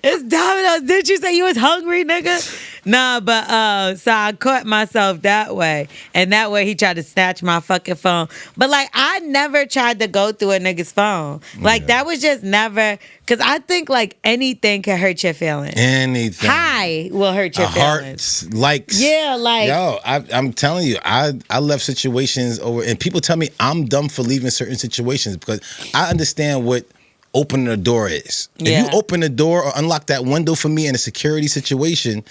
It's Domino's. Didn't you say you was hungry, nigga? Nah, but so I caught myself that way. And that way he tried to snatch my fucking phone. But like I never tried to go through a nigga's phone. Like that was just never, because I think like anything can hurt your feelings. Anything. High will hurt your feelings. Hearts, likes. Yeah, like. Yo, I'm telling you, I left situations over, and people tell me I'm dumb for leaving certain situations because I understand what opening a door is. Yeah. If you open the door or unlock that window for me in a security situation,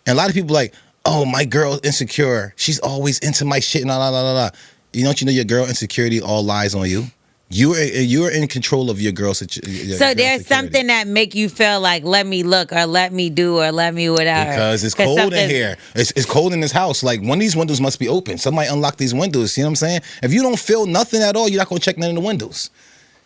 and a lot of people like, oh, my girl's insecure. She's always into my shit. Nah, nah, nah, nah, nah. You know your girl insecurity all lies on you. You're in control of your girl's situation. So there's something that make you feel like let me look or let me do or let me whatever. Because it's cold in here. It's cold in this house. Like one of these windows must be open. Somebody unlock these windows. You know what I'm saying? If you don't feel nothing at all, you're not gonna check none of the windows.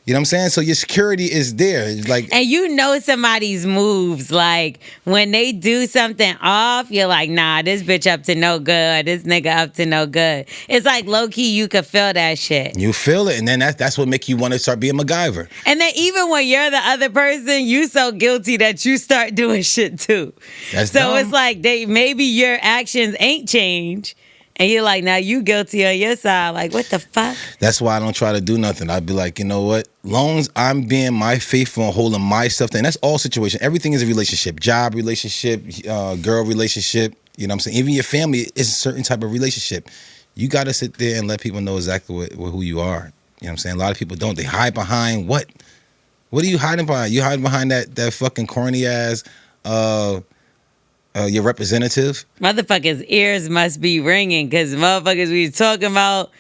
You know what I'm saying? So your security is there. Like, and you know somebody's moves. Like when they do something off, you're like, nah, this bitch up to no good. This nigga up to no good. It's like low key, you could feel that shit. You feel it, and then that's what make you want to start being MacGyver. And then even when you're the other person, you so guilty that you start doing shit too. That's so dumb. it's like maybe your actions ain't changed. And you're like, now you guilty on your side. Like, what the fuck? That's why I don't try to do nothing. I'd be like, you know what? Long as I'm being my faithful and holding my stuff, and that's all situation. Everything is a relationship. Job relationship, girl relationship. You know what I'm saying? Even your family is a certain type of relationship. You got to sit there and let people know exactly who you are. You know what I'm saying? A lot of people don't. They hide behind what? What are you hiding behind? You hiding behind that fucking corny ass... your representative? Motherfuckers' ears must be ringing because motherfuckers we talking about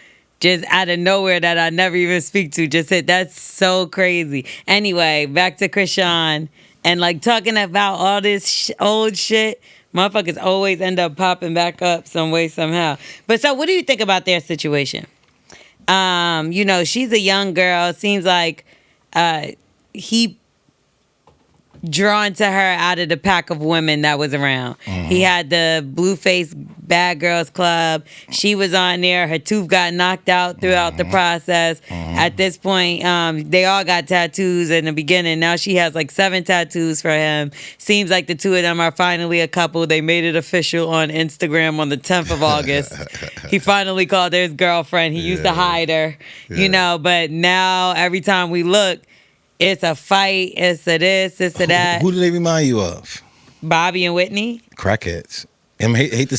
just out of nowhere that I never even speak to just said, that's so crazy. Anyway, back to Chrisean and like talking about all this old shit. Motherfuckers always end up popping back up some way, somehow. But so what do you think about their situation? You know, she's a young girl. Seems like he drawn to her out of the pack of women that was around. Mm-hmm. He had the Blueface Bad Girls Club. She was on there. Her tooth got knocked out throughout the process. At this point, they all got tattoos in the beginning. Now she has like 7 tattoos for him. Seems like the two of them are finally a couple. They made it official on Instagram on the 10th of August. He finally called her his girlfriend. He used to hide her, you know, but now every time we look, it's a fight, it's a this, it's a that. Who do they remind you of? Bobby and Whitney? Crackheads. I hate to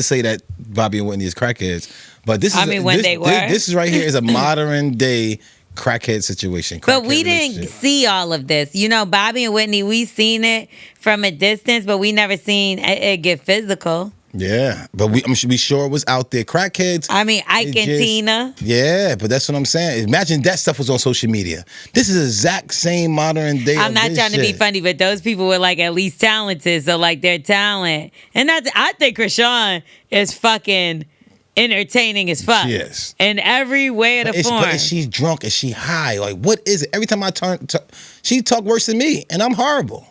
say that Bobby and Whitney is crackheads, but this is right here is a modern day crackhead situation. But we didn't see all of this. You know, Bobby and Whitney, we seen it from a distance, but we never seen it get physical. Yeah, but we sure it was out there. Crackheads. I mean, Ike and Tina. Yeah, but that's what I'm saying. Imagine that stuff was on social media. This is the exact same modern day. I'm not trying to be funny, but those people were like at least talented, so like their talent. And I think Chrisean is fucking entertaining as fuck. Yes. In every way of the form. But is she drunk? Is she high? Like, what is it? Every time I she talk worse than me, and I'm horrible.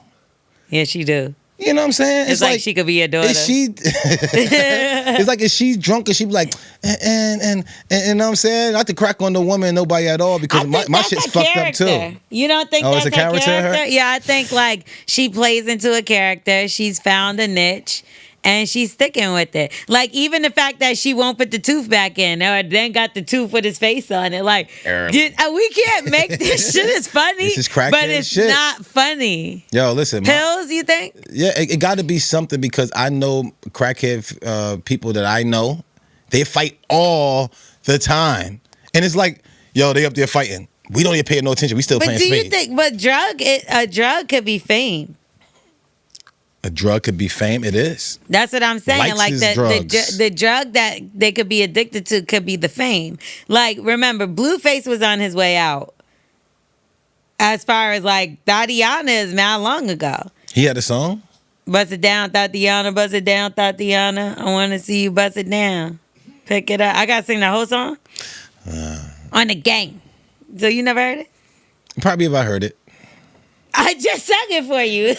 Yeah, she do. You know what I'm saying? It's like she could be your daughter. Is she? It's like if she's drunk and she be like, and you know what I'm saying? Not to crack on the woman, nobody at all, because my shit's fucked up too. You don't think that's a character? Her? Yeah, I think like she plays into a character. She's found a niche. And she's sticking with it. Like, even the fact that she won't put the tooth back in or then got the tooth with his face on it. Like, we can't make this shit as funny. This is crackhead but it's shit. not funny. Yo, listen. Pills, you think? Yeah, it got to be something, because I know crackhead people that I know, they fight all the time. And it's like, yo, they up there fighting. We don't even pay no attention. We still playing spades. But do you think, a drug could be fame? A drug could be fame. It is. That's what I'm saying. Likes like the drug that they could be addicted to could be the fame. Like, remember, Blueface was on his way out. as far as like Tatiana is mad long ago. He had a song? Bust it down, Tatiana, bust it down, Tatiana. I want to see you bust it down. Pick it up. I got to sing the whole song? On the gang. So you never heard it? Probably if I heard it. I just sang it for you.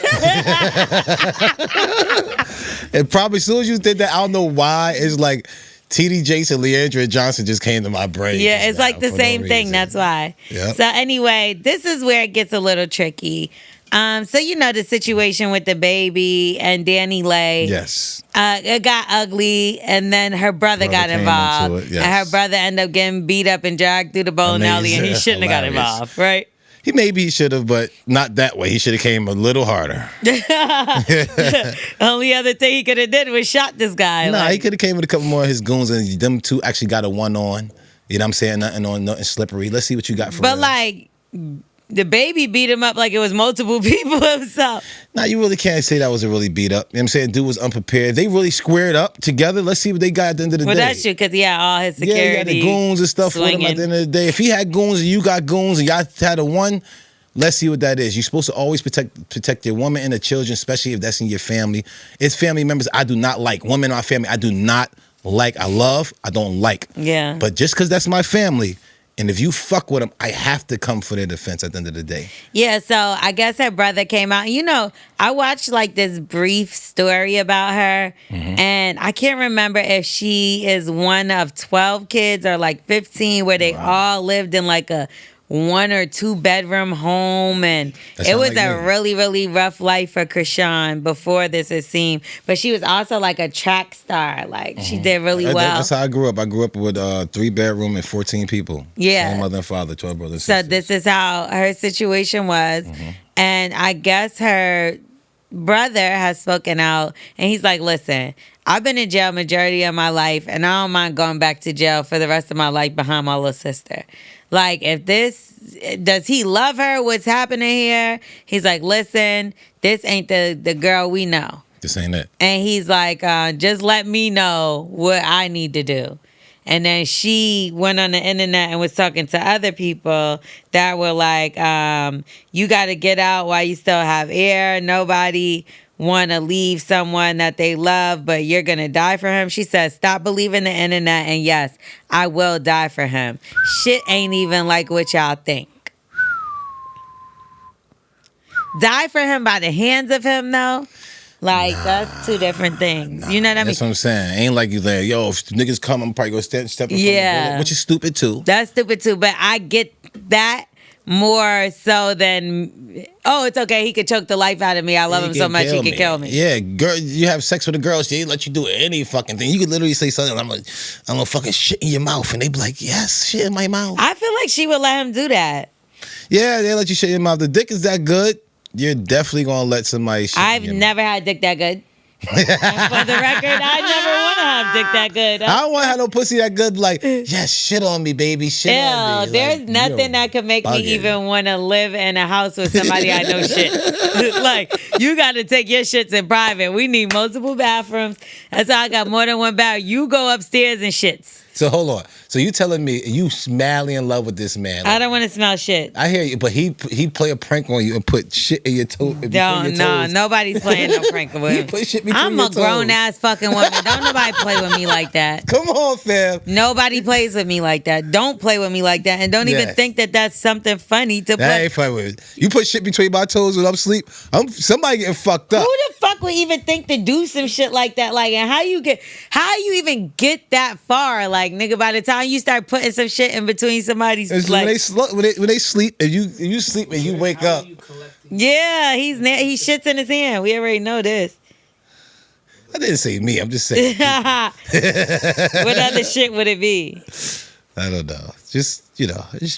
And probably as soon as you did that, I don't know why. It's like T.D. Jakes and Leandra Johnson just came to my brain. Yeah, it's like the same thing. That's why. Yep. So anyway, this is where it gets a little tricky. So you know the situation with the baby and Danny Lay. Yes. It got ugly, and then her brother got came involved. into it, yes. And her brother ended up getting beat up and dragged through the bowling alley, and he shouldn't have got involved, right? He should have, but not that way. He should have came a little harder. Only other thing he could have did was shot this guy. Nah, he could have came with a couple more of his goons, and them two actually got a one-on. You know what I'm saying? Nothing slippery. Let's see what you got for But real. like, the baby beat him up like it was multiple people himself. Nah, you really can't say that was a really beat up. You know what I'm saying? Dude was unprepared. They really squared up together. Let's see what they got at the end of the day. Well, that's true, because he had all his security. Yeah, he had the goons and stuff with him at the end of the day. If he had goons and you got goons and y'all had a one, let's see what that is. You're supposed to always protect your woman and the children, especially if that's in your family. It's family members I do not like. Women in my family I do not like. I love, I don't like. Yeah. But just because that's my family, and if you fuck with them, I have to come for their defense at the end of the day. Yeah, so I guess her brother came out. You know, I watched like this brief story about her, and I can't remember if she is one of 12 kids or like 15, where they all lived in like a 1 or 2 bedroom home, and it was a really, really rough life for Chrisean before this, it seemed. But she was also like a track star. Like she did really well. That's how I grew up. I grew up with 3 bedroom and 14 people. Yeah. Same mother and father, 12 brothers. So this is how her situation was. And I guess her brother has spoken out, and he's like, listen, I've been in jail majority of my life, and I don't mind going back to jail for the rest of my life behind my little sister. Like, does he love her? What's happening here? He's like, listen, this ain't the girl we know. This ain't it. And he's like, just let me know what I need to do. And then she went on the internet and was talking to other people that were like, you got to get out while you still have air. Nobody want to leave someone that they love, but you're going to die for him. She says, stop believing the internet, and yes, I will die for him. Shit ain't even like what y'all think. Die for him by the hands of him, though? Like, that's 2 different things. You know what I mean? That's what I'm saying. Ain't like you like, yo, if niggas come, I'm probably going to step in front of the bullet, which is stupid, too. That's stupid, too, but I get that more so than, oh, it's okay, he could choke the life out of me. I love him so much, he could kill me. Yeah, girl, you have sex with a girl, she let you do any fucking thing. You could literally say something, I'm gonna fucking shit in your mouth, and they be like, yes, shit in my mouth. I feel like she would let him do that. Yeah, they let you shit in your mouth. The dick is that good, you're definitely gonna let somebody shit I've in your never had dick that good. For the record, I never want to have dick that good. I don't want to have no pussy that good. Like, yes, shit on me, baby. Shit on me. There's like, nothing that could make me even want to live in a house with somebody I know shit. Like, you got to take your shits in private. We need multiple bathrooms. That's why I got more than one bathroom. You go upstairs and shits. So hold on. So you telling me you madly in love with this man? Like, I don't want to smell shit. I hear you, but he play a prank on you and put shit in your toe. No, nobody's playing no prank with me. Put shit between I'm your a grown ass fucking woman. Don't nobody play with me like that. Come on, fam. Nobody plays with me like that. Don't play with me like that, and don't even think that that's something funny to play. That ain't funny with me. You put shit between my toes when I'm asleep. Somebody getting fucked up. Who the fuck would even think to do some shit like that? Like, and how you even get that far? Like, nigga, by the time you start putting some shit in between somebody's like, when they sleep and you sleep and you wake up. Yeah, he shits in his hand. We already know this. I didn't say me. I'm just saying. What other shit would it be? I don't know. Just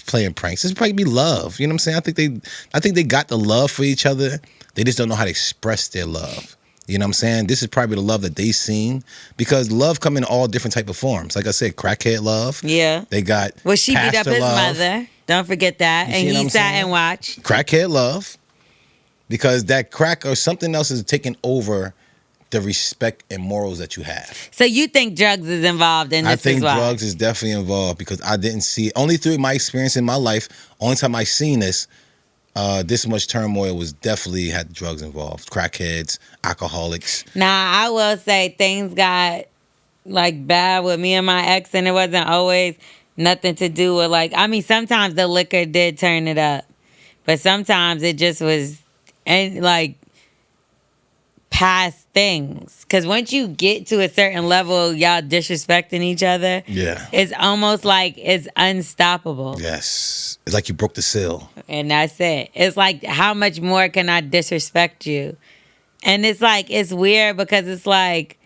playing pranks. This probably be love. You know what I'm saying? I think they got the love for each other. They just don't know how to express their love. You know what I'm saying? This is probably the love that they seen, because love come in all different type of forms. Like I said, crackhead love. Yeah. They got well, she beat up his love. mother. Don't forget that. And he sat and watched. Crackhead love, because that crack or something else is taking over the respect and morals that you have. So you think drugs is involved in this? I think as well? Drugs is definitely involved, because I didn't see it. Only through my experience in my life, only time I seen this, this much turmoil was definitely had drugs involved, crackheads, alcoholics. Now, I will say things got like bad with me and my ex, and it wasn't always nothing to do with like, I mean, sometimes the liquor did turn it up, but sometimes it just was, and like, past things. Because once you get to a certain level, y'all disrespecting each other. Yeah. It's almost like it's unstoppable. Yes. It's like you broke the seal. And that's it. It's like, how much more can I disrespect you? And it's like, it's weird because it's like,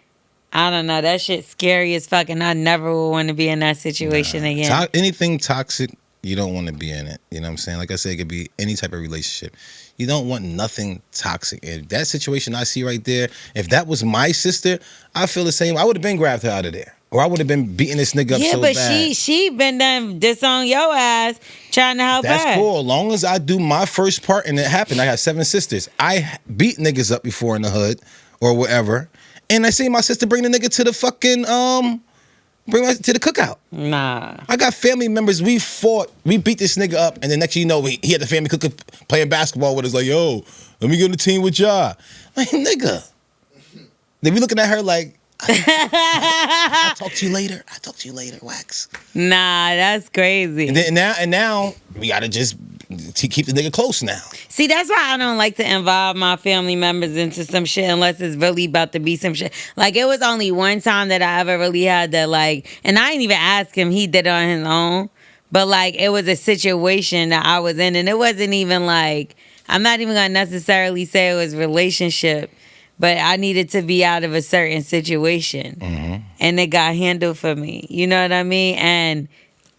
I don't know, that shit's scary as fuck, and I never would want to be in that situation again. Anything toxic, you don't want to be in it. You know what I'm saying? Like I said, it could be any type of relationship. You don't want nothing toxic. And that situation I see right there, if that was my sister, I feel the same. I would have been grabbed her out of there. Or I would have been beating this nigga up so bad. Yeah, but she been done disown your ass trying to help her. That's cool. As long as I do my first part and it happened. I got 7 sisters. I beat niggas up before in the hood or whatever. And I see my sister bring the nigga to the fucking, bring her to the cookout. Nah. I got family members. We fought. We beat this nigga up. And the next thing you know, he had the family cooker playing basketball with us. Like, yo, let me get on the team with y'all. Like, nigga. They be looking at her like, I'll talk to you later. I'll talk to you later, Wax. Nah, that's crazy. And now we gotta just keep the nigga close now. See, that's why I don't like to involve my family members into some shit unless it's really about to be some shit. Like, it was only one time that I ever really had to, like, and I didn't even ask him. He did it on his own. But, like, it was a situation that I was in, and it wasn't even, like, I'm not even going to necessarily say it was relationship, but I needed to be out of a certain situation. Mm-hmm. And it got handled for me. You know what I mean? And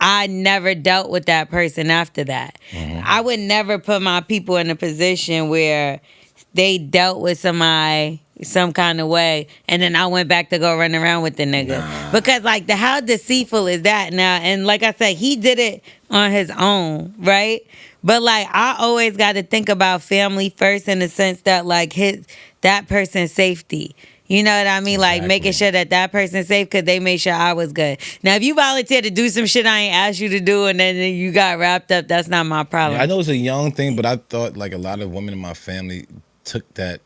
I never dealt with that person after that. Mm-hmm. I would never put my people in a position where they dealt with somebody some kind of way, and then I went back to go run around with the nigga. Nah. Because, like, how deceitful is that now? And like I said, he did it on his own, right? But, like, I always got to think about family first in the sense that, like, that person's safety. You know what I mean? Exactly. Like, making sure that person's safe because they made sure I was good. Now, if you volunteer to do some shit I ain't asked you to do and then you got wrapped up, that's not my problem. Yeah, I know it's a young thing, but I thought, like, a lot of women in my family took that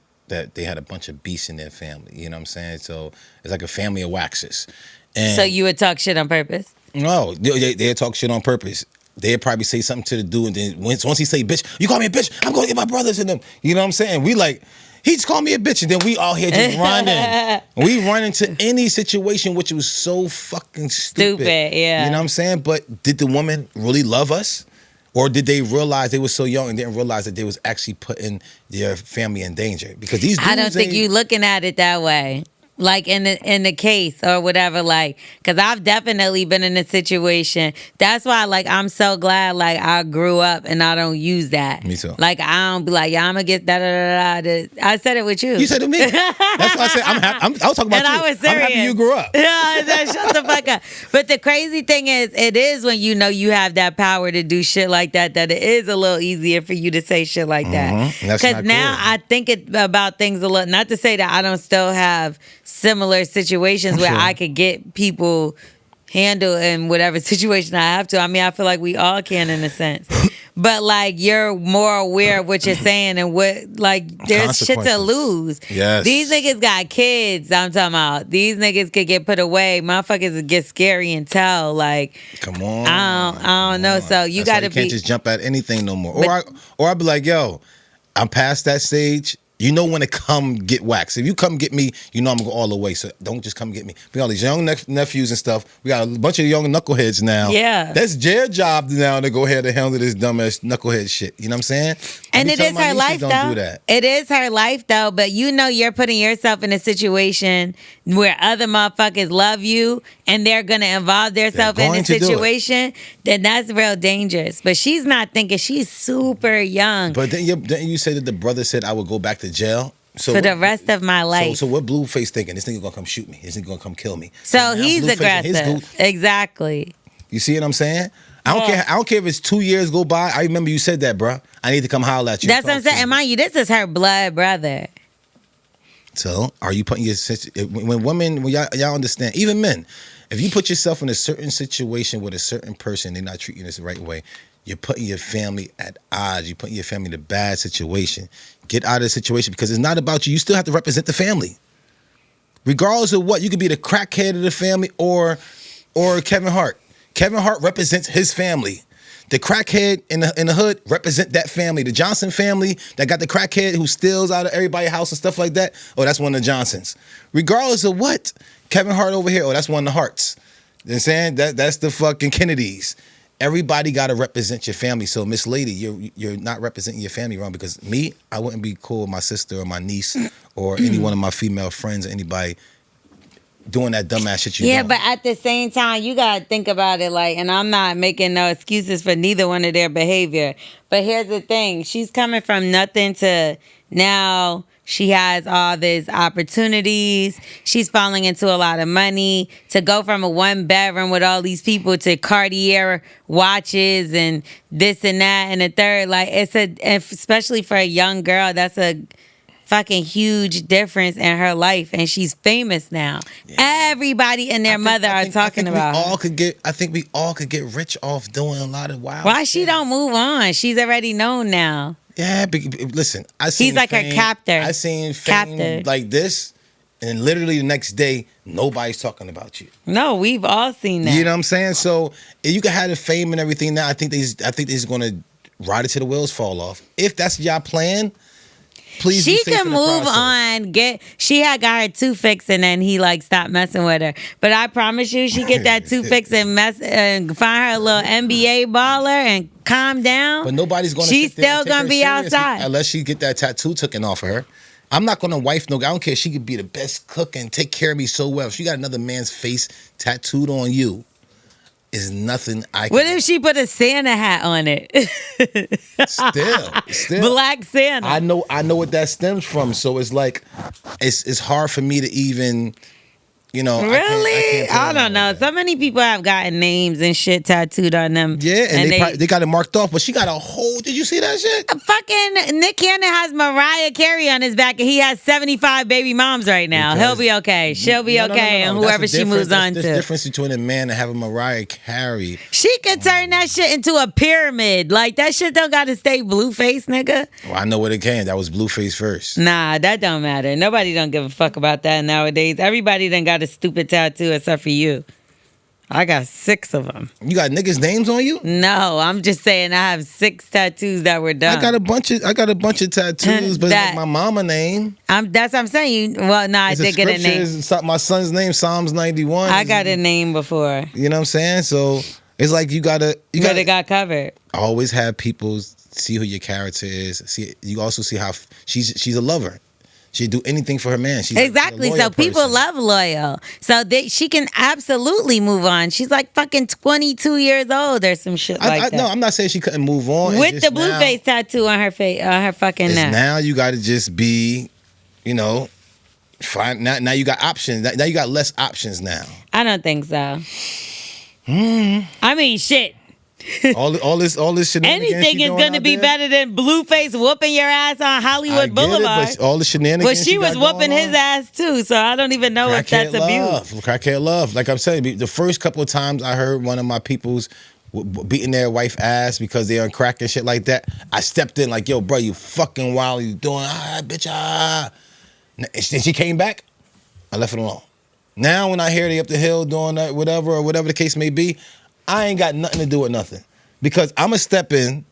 they had a bunch of beasts in their family. You know what I'm saying? So it's like a family of waxes. And so you would talk shit on purpose? No, they'd talk shit on purpose. They'd probably say something to the dude, and then once he say, bitch, you call me a bitch, I'm going to get my brothers in them. You know what I'm saying? We like, he just called me a bitch, and then we all here just running. We run into any situation, which was so fucking stupid. Yeah. You know what I'm saying? But did the woman really love us? Or did they realize they were so young and didn't realize that they was actually putting their family in danger? Because these dudes I don't think you looking at it that way. Like in the case or whatever, like, because I've definitely been in a situation. That's why, like, I'm so glad, like, I grew up and I don't use that. Me too. Like, I don't be like, yeah, I'm gonna get da-da-da-da. I said it with you. You said it to me. That's why I said I was talking about and you. I was serious. I'm happy you grew up. Yeah, shut the fuck up. But the crazy thing is, it is when you know you have that power to do shit like that it is a little easier for you to say shit like that. Because now I think about things a little, not to say that I don't still have similar situations where I could get people handled in whatever situation I have to. I mean, I feel like we all can in a sense. But, like, you're more aware of what you're saying and what, like, there's shit to lose. Yes. These niggas got kids, I'm talking about. These niggas could get put away. Motherfuckers get scary and tell. Like, come on. I don't know. So you got to be. You can't just jump at anything no more. Or I'd be like, yo, I'm past that stage. You know when to come get waxed. If you come get me, you know I'm going to go all the way. So don't just come get me. We got all these young nephews and stuff. We got a bunch of young knuckleheads now. Yeah. That's their job now to go ahead and handle this dumbass knucklehead shit. You know what I'm saying? And it is her life, though. It is her life, though. But you know you're putting yourself in a situation where other motherfuckers love you and they're going to involve themselves in a situation, then that's real dangerous. But she's not thinking. She's super young. But then you say that the brother said I would go back to jail? So for the rest of my life. So what Blueface thinking? This nigga gonna come shoot me. This nigga gonna come kill me. So he's aggressive. Exactly. You see what I'm saying? I don't care if it's 2 years go by. I remember you said that, bro. I need to come holler at you. That's what I'm saying. And mind you, this is her blood brother. So are you putting when y'all understand, even men, if you put yourself in a certain situation with a certain person, they're not treating you the right way, you're putting your family at odds. You're putting your family in a bad situation. Get out of the situation because it's not about you. You still have to represent the family. Regardless of what, you could be the crackhead of the family or Kevin Hart. Kevin Hart represents his family. The crackhead in the hood represent that family. The Johnson family that got the crackhead who steals out of everybody's house and stuff like that. Oh, that's one of the Johnsons. Regardless of what, Kevin Hart over here. Oh, that's one of the Harts. You know what I'm saying? That's the fucking Kennedys. Everybody got to represent your family. So, Miss Lady, you're not representing your family wrong because me, I wouldn't be cool with my sister or my niece or any one of my female friends or anybody doing that dumbass shit you Yeah, doing. but at the same time, you got to think about it like, and I'm not making no excuses for neither one of their behavior. But here's the thing. She's coming from nothing to now she has all these opportunities. She's falling into a lot of money. To go from a one bedroom with all these people to Cartier watches and this and that and the third, like especially for a young girl, that's a fucking huge difference in her life, and she's famous now. Yeah. Everybody and their mother are talking about her. I think we all could get rich off doing a lot of wild. Why she don't move on? She's already known now. Yeah, listen, he's like her captor. I seen fame like this, and literally the next day, nobody's talking about you. No, we've all seen that. You know what I'm saying? So you can have the fame and everything now. I think they're going to ride it till the wheels fall off. If that's y'all plan. Please she can move on. She had got her tooth fixed and then he like stopped messing with her. But I promise you, she get that tooth fixed and find her a little NBA baller and calm down. But nobody's gonna. She's still gonna be outside unless she get that tattoo taken off of her. I'm not gonna wife no guy. I don't care. She could be the best cook and take care of me so well. If she got another man's face tattooed on you, is nothing I can. What if she put a Santa hat on it? Still. Black Santa. I know what that stems from. So it's like, it's hard for me to even, Really? I don't know. So many people have gotten names and shit tattooed on them. Yeah, and they got it marked off, but she got a whole. Did you see that shit? Fucking Nick Cannon has Mariah Carey on his back, and he has 75 baby moms right now. He'll be okay. She'll be okay, and whoever she moves on to. There's a difference between a man and having Mariah Carey. She could turn that shit into a pyramid. Like, that shit don't gotta stay Blueface, nigga. Well, I know what it can. That was Blueface first. Nah, that don't matter. Nobody don't give a fuck about that nowadays. Everybody done got a stupid tattoo except for you. I got 6 of them. You got niggas' names on you? No, I'm just saying I have 6 tattoos that were done. I got a bunch of tattoos, but it's like my mama name. That's what I'm saying. I did get a name. My son's name, Psalms 91. I got a name before. You know what I'm saying? So it's like you gotta got covered. Always have people see who your character is. You also see how she's a lover. She'd do anything for her man. She's exactly. So people love loyal. So she can absolutely move on. She's like fucking 22 years old or some shit like that. No, I'm not saying she couldn't move on. With the Blueface tattoo on her face, on her fucking neck. Now you got to just be, fine. Now you got options. Now you got less options now. I don't think so. I mean, shit. all this shenanigans. Anything is gonna be better than Blueface whooping your ass on Hollywood Boulevard. But all the shenanigans. But she was whooping his ass too, so I don't even know if that's abuse. Crackhead love. Like I'm saying, the first couple of times I heard one of my peoples beating their wife ass because they on crack and shit like that, I stepped in like, yo, bro, you fucking wild, you doing bitch. And she came back, I left it alone. Now when I hear they up the hill doing that, whatever the case may be, I ain't got nothing to do with nothing. Because I'm going to step in,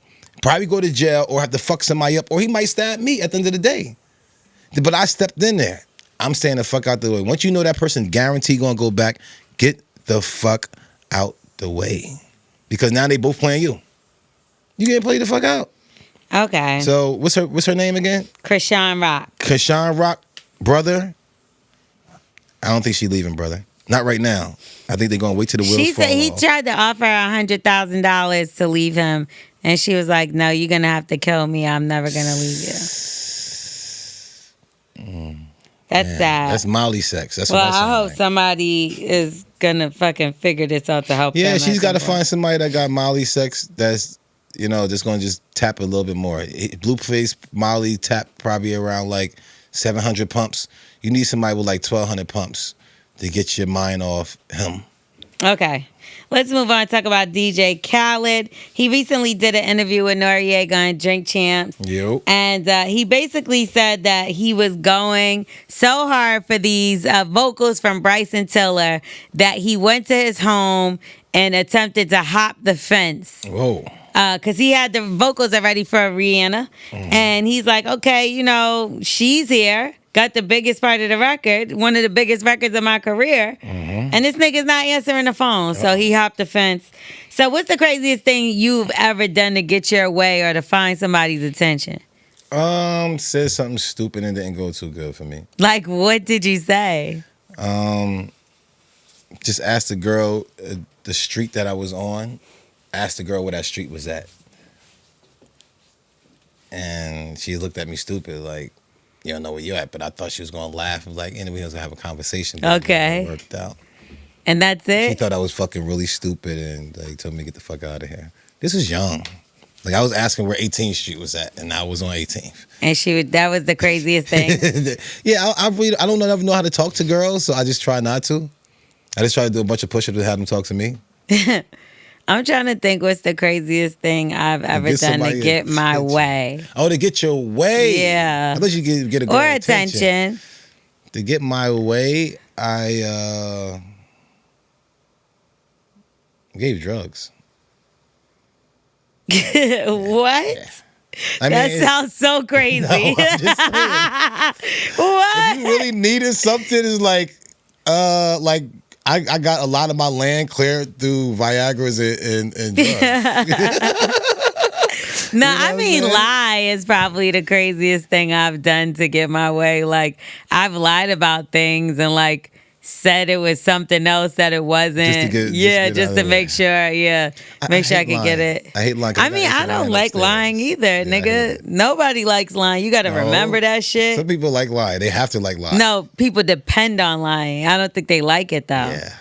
probably go to jail or have to fuck somebody up, or he might stab me at the end of the day. But I stepped in there. I'm staying the fuck out the way. Once you know that person guaranteed going to go back, get the fuck out the way. Because now they both playing you. You getting played the fuck out. Okay. So what's her name again? Chrisean Rock. Chrisean Rock, brother. I don't think she leaving, brother. Not right now. I think they're going to wait till the wheels fall off. She said he tried to offer her $100,000 to leave him. And she was like, no, you're going to have to kill me. I'm never going to leave you. That's sad. That's Molly sex. That's well, what I hope somebody is going to fucking figure this out to help them. Yeah, she's got to find somebody that got Molly sex that's, just going to just tap a little bit more. Blueface, Molly tap probably around like 700 pumps. You need somebody with like 1,200 pumps to get your mind off him. Okay. Let's move on and talk about DJ Khaled. He recently did an interview with Noriega and Drink Champs. Yo. And he basically said that he was going so hard for these vocals from Bryson Tiller that he went to his home and attempted to hop the fence. Whoa. Because he had the vocals already for Rihanna. And he's like, okay, you know, she's here. Got the biggest part of the record, one of the biggest records of my career. And this nigga's not answering the phone. So he hopped the fence. So what's the craziest thing you've ever done to get your way or to find somebody's attention? Said something stupid and didn't go too good for me. Like, what did you say? Just asked the girl the street that I was on. Asked the girl where that street was at. And she looked at me stupid, like, you don't know where you're at. But I thought she was going to laugh. I'm like, anyway, I was going to have a conversation. Okay. It worked out. And that's it? She thought I was fucking really stupid and like told me to get the fuck out of here. This was young. Like, I was asking where 18th Street was at, and I was on 18th. And that was the craziest thing? Yeah, I don't ever know how to talk to girls, so I just try not to. I just try to do a bunch of push-ups to have them talk to me. I'm trying to think what's the craziest thing I've ever done to get my way. Oh, to get your way? Yeah. I thought you could get a girl or attention. To get my way, I gave drugs. What? Yeah. That sounds so crazy. No, I'm just saying. What? If you really needed something, it's like I got a lot of my land cleared through Viagra's and drugs. No, I mean, lie is probably the craziest thing I've done to get my way. Like, I've lied about things and like said it was something else that it wasn't. Just to make sure. Yeah, make sure I can get it. I hate lying. I mean, I don't like lying either, nigga. Nobody likes lying. You got to remember that shit. Some people like lying. They have to like lying. No, people depend on lying. I don't think they like it though. Yeah.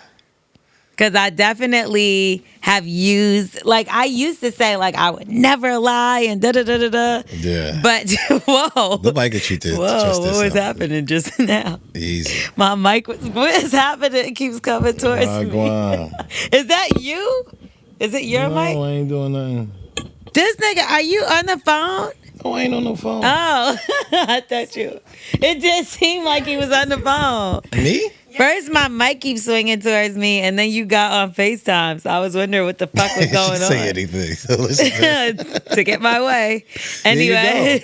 Because I definitely have used, like, I used to say, like, I would never lie and da-da-da-da-da. Yeah. But, whoa. Nobody could treat this. Whoa, what was happening just now? Easy. My mic was, what is happening? It keeps coming towards me. Is that you? Is it your mic? No, I ain't doing nothing. This nigga, are you on the phone? No, I ain't on no phone. Oh, I thought you. It did seem like he was on the phone. Me? First, my mic keeps swinging towards me, and then you got on FaceTime. So I was wondering what the fuck was going on. Say anything. So listen to get my way. Anyway.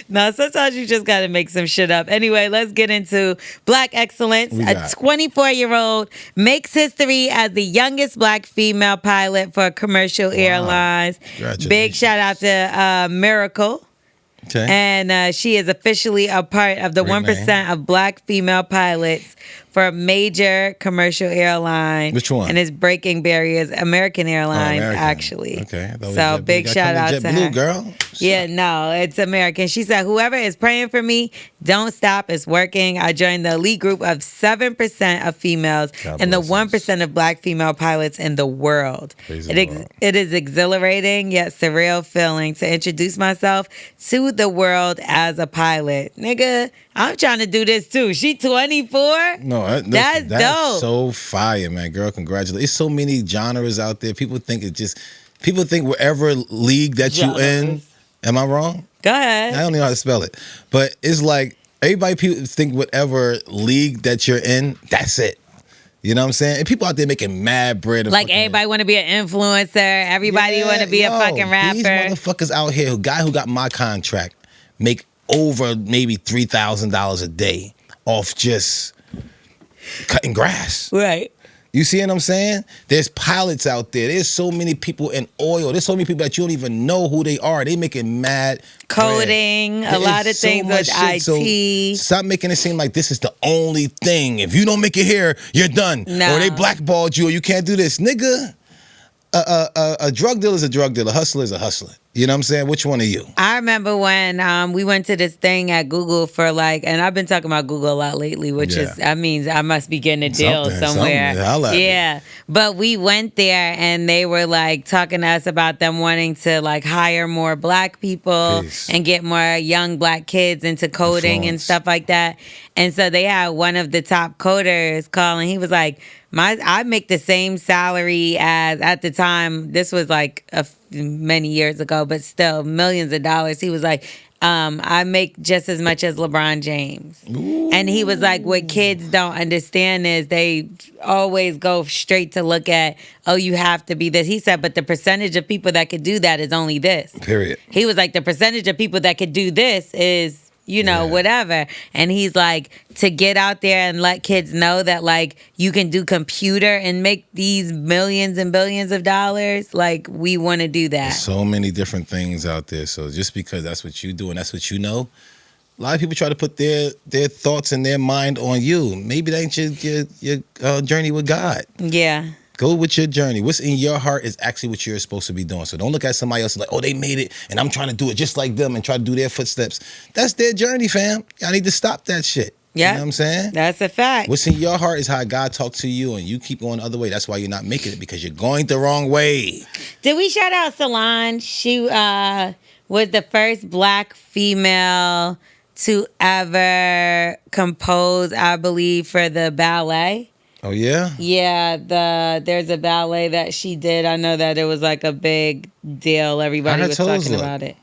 No, sometimes you just got to make some shit up. Anyway, let's get into Black Excellence. A 24-year-old makes history as the youngest Black female pilot for commercial airlines. Big shout out to Miracle. Okay. And she is officially a part of the 1% of Black female pilots for a major commercial airline. Which one? And is breaking barriers. American Airlines, actually. Okay. So big shout out to her. Girl. Yeah, no, it's American. She said, whoever is praying for me, don't stop. It's working. I joined the elite group of 7% of females and the 1% of Black female pilots in the world. It is exhilarating yet surreal feeling to introduce myself to the world as a pilot. Nigga, I'm trying to do this too. She 24? No, that's dope. So fire, man. Girl, congratulations. There's so many genres out there. People think wherever league that you in. Am I wrong? Go ahead. I don't know how to spell it. But it's like people think whatever league that you're in, that's it. You know what I'm saying? And people out there making mad bread. Like everybody want to be an influencer. Everybody want to be a fucking rapper. These motherfuckers out here, guy who got my contract, make over maybe $3,000 a day off just cutting grass. Right. You see what I'm saying? There's pilots out there. There's so many people in oil. There's so many people that you don't even know who they are. They making mad coding, a lot of things with IT. So stop making it seem like this is the only thing. If you don't make it here, you're done. No. Or they blackballed you or you can't do this. Nigga, a drug dealer is a drug dealer. A hustler is a hustler. You know what I'm saying? Which one are you? I remember when we went to this thing at Google for and I've been talking about Google a lot lately, which is, that means I must be getting a deal somewhere. Yeah. But we went there and they were like talking to us about them wanting to like hire more black people and get more young black kids into coding and stuff like that. And so they had one of the top coders calling. He was like, I make the same salary as, at the time, this was like many years ago, but still millions of dollars. He was like, I make just as much as LeBron James. Ooh. And he was like, what kids don't understand is they always go straight to look at, oh, you have to be this. He said, but the percentage of people that could do that is only this. Period. He was like, the percentage of people that could do this is, whatever. And he's like, to get out there and let kids know that like you can do computer and make these millions and billions of dollars, like we want to do that. There's so many different things out there. So just because that's what you do and that's what you know, a lot of people try to put their thoughts and their mind on you. Maybe that ain't your journey with God. Yeah. Go with your journey. What's in your heart is actually what you're supposed to be doing. So don't look at somebody else like, oh, they made it, and I'm trying to do it just like them and try to do their footsteps. That's their journey, fam. Y'all need to stop that shit. Yeah. You know what I'm saying? That's a fact. What's in your heart is how God talks to you, and you keep going the other way. That's why you're not making it, because you're going the wrong way. Did we shout out Solange? She was the first black female to ever compose, I believe, for the ballet. Oh, yeah? Yeah, there's a ballet that she did. I know that it was like a big deal. Everybody was talking about it.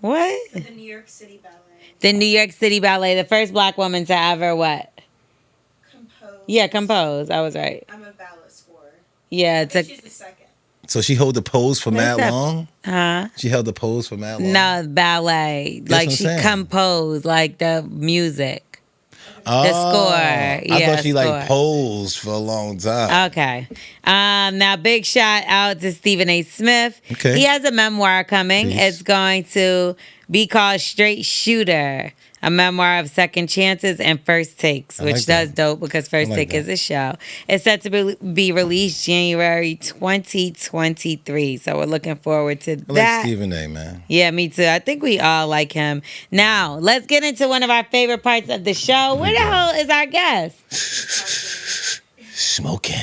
What? For the New York City Ballet. The New York City Ballet, the first black woman to ever what? Compose. Yeah, compose. I was right. I'm a ballet scorer. Yeah, she's the second. So she held the pose for mad long? Huh? She held the pose for mad long? No, ballet. That's like she composed like the music. Oh, the score. Yeah, I thought she like posed for a long time. Okay. Now, big shout out to Stephen A. Smith. Okay. He has a memoir coming. Peace. It's going to be called Straight Shooter, a memoir of second chances and first takes, which does dope because First Take is a show. It's set to be released January 2023. So we're looking forward to that. I like Stephen A., man. Yeah, me too. I think we all like him. Now, let's get into one of our favorite parts of the show. Where the hell is our guest? Smoking.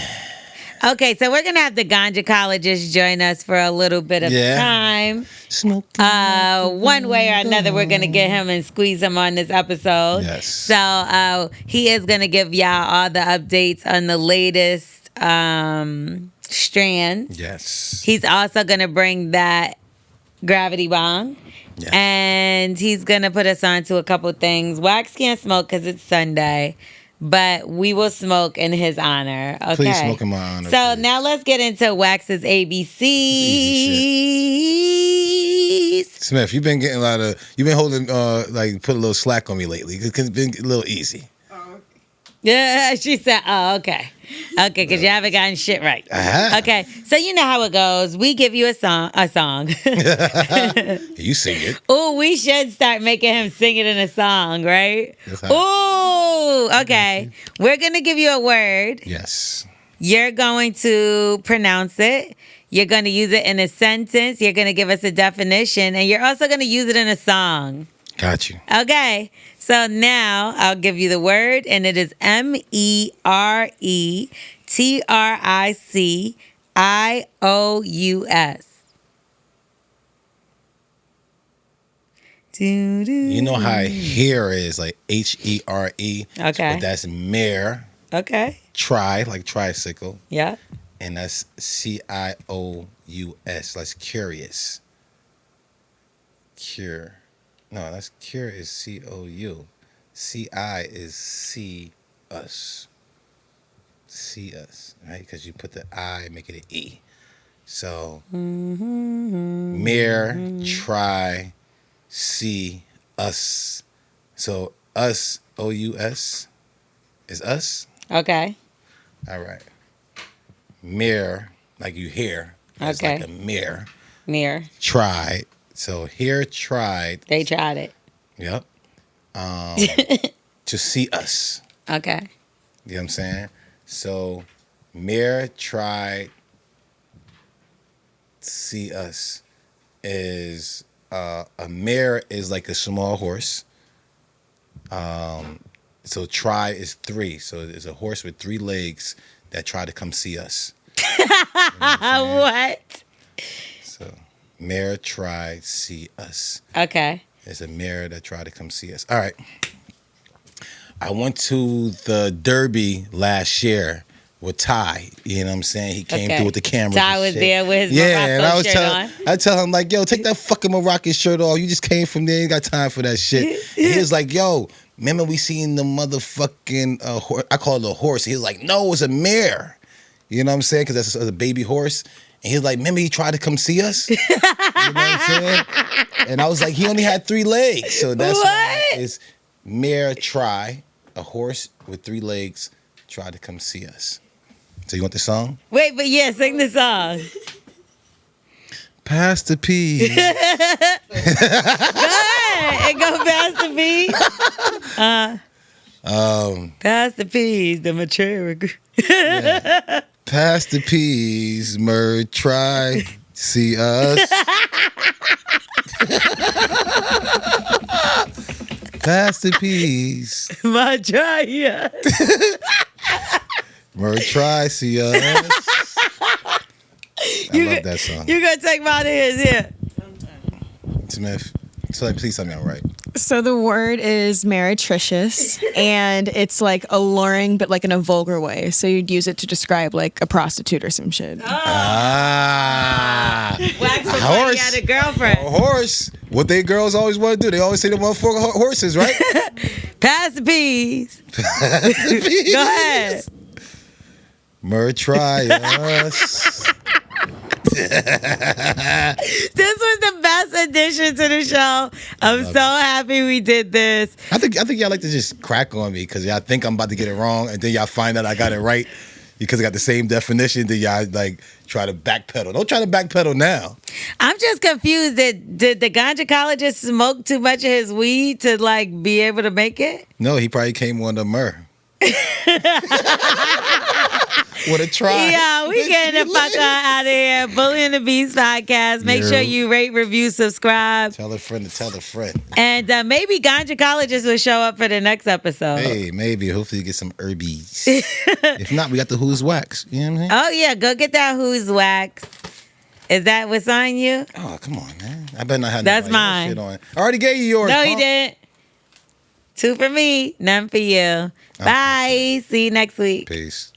Okay, so we're gonna have the ganjacologist join us for a little bit of time. Smoking. One way or another, we're gonna get him and squeeze him on this episode. Yes. So he is gonna give y'all all the updates on the latest strands. Yes. He's also gonna bring that gravity bong. Yeah. And he's gonna put us on to a couple things. Wax can't smoke because it's Sunday. But we will smoke in his honor. Okay. Please smoke in my honor. So now let's get into Wax's ABCs. Smith, you've been getting you've been holding, put a little slack on me lately. It's been a little easy. Yeah, she said, oh, okay. Okay, because you haven't gotten shit right. Okay, so you know how it goes. We give you a song. You sing it. Oh, we should start making him sing it in a song, right? Oh, okay. We're going to give you a word. Yes. You're going to pronounce it. You're going to use it in a sentence. You're going to give us a definition. And you're also going to use it in a song. Got you. Okay. So now I'll give you the word, and it is MERETRICIOUS. You know how here is like HERE. Okay. But that's mare. Okay. Try, like tricycle. Yeah. And that's CIOUS. That's curious. Cure. No, that's cure is COU. CI is see us. See us, right? Because you put the I, make it an E. So, mirror, try, see, us. So, us, OUS, is us. Okay. All right. Mirror, like you hear. It's like a mirror. Mirror. Tried. So here tried. They tried it. Yep. To see us. Okay. You know what I'm saying? So mirror tried see us. is a mare is like a small horse. So try is 3. So it's a horse with 3 legs that try to come see us. You know What? so mare try see us. Okay. It's a mare that tried to come see us. All right. I went to the Derby last year with Ty. You know what I'm saying? He came through with the camera. Ty was there with his and I was shirt on. I tell him like, yo, take that fucking Moroccan shirt off. You just came from there. You ain't got time for that shit. And he was like, yo, remember we seen the motherfucking I call it a horse. He was like, no, it's a mare. You know what I'm saying? Because that's a baby horse. And he was like, remember he tried to come see us? You know what I'm saying? And I was like, he only had 3 legs. So that's why it's mare try, a horse with 3 legs, try to come see us. So you want the song? Wait, but yeah, sing the song. Pass the peas. Go ahead and go past the peas. Pass the peas, the mature. Yeah. Pass the peas, Mur, try, see us. Pass the peas. My try, yeah. Mur, try, see us. I love that song. You gonna take my ears here. Smith, please tell me I'm right. So the word is meretricious, and it's like alluring, but like in a vulgar way. So you'd use it to describe like a prostitute or some shit. Wax was like he had a girlfriend. A horse. What they girls always want to do. They always say they want 4 horses, right? Pass the peas. Pass the peas. Go ahead. Mur, try us. This was the best addition to the show. I'm so happy we did this. I think y'all like to just crack on me because y'all think I'm about to get it wrong, and then y'all find out I got it right because I got the same definition. Then y'all like try to backpedal. Don't try to backpedal now. I'm just confused. Did the gynecologist smoke too much of his weed to like be able to make it? No, he probably came on the Mur. What a try. Yeah, we getting the fuck out of here. Bully and the Beast podcast. Make sure you rate, review, subscribe. Tell a friend to tell a friend. And maybe gynecologist will show up for the next episode. Hey, maybe. Hopefully you get some herbies. If not, we got the Who's Wax. You know what I'm saying? Oh, yeah. Go get that Who's Wax. Is that what's on you? Oh, come on, man. I better not have That's nobody mine. else shit on. I already gave you yours. No, he didn't. 2 for me, none for you. Bye. See you next week. Peace.